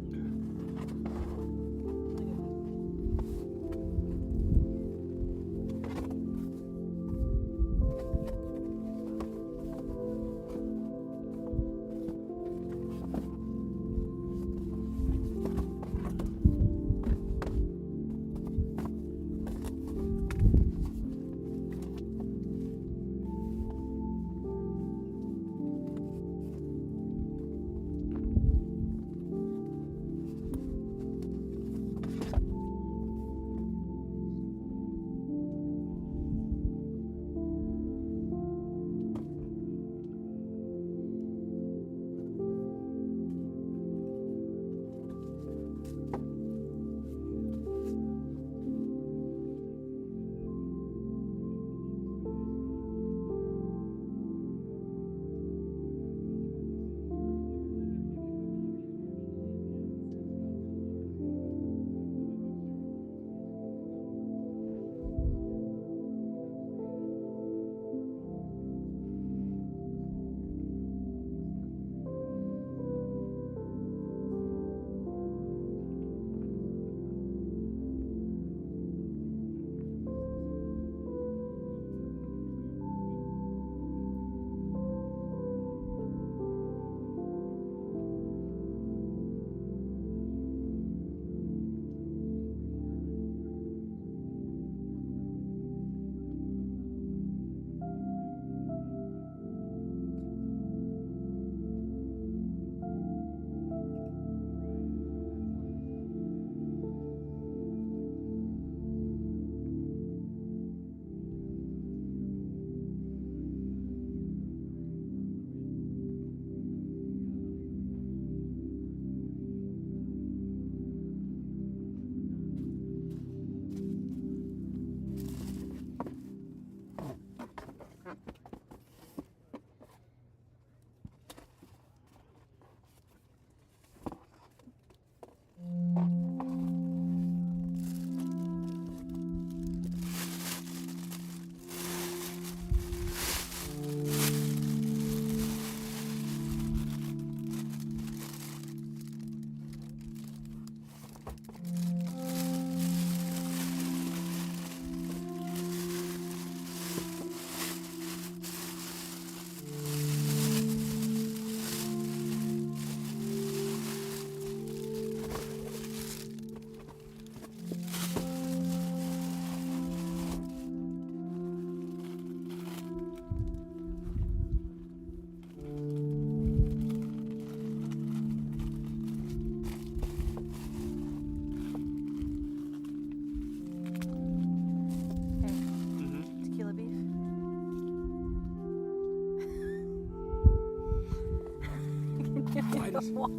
Look at that. Why does water.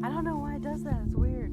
I don't know why it does that. It's weird.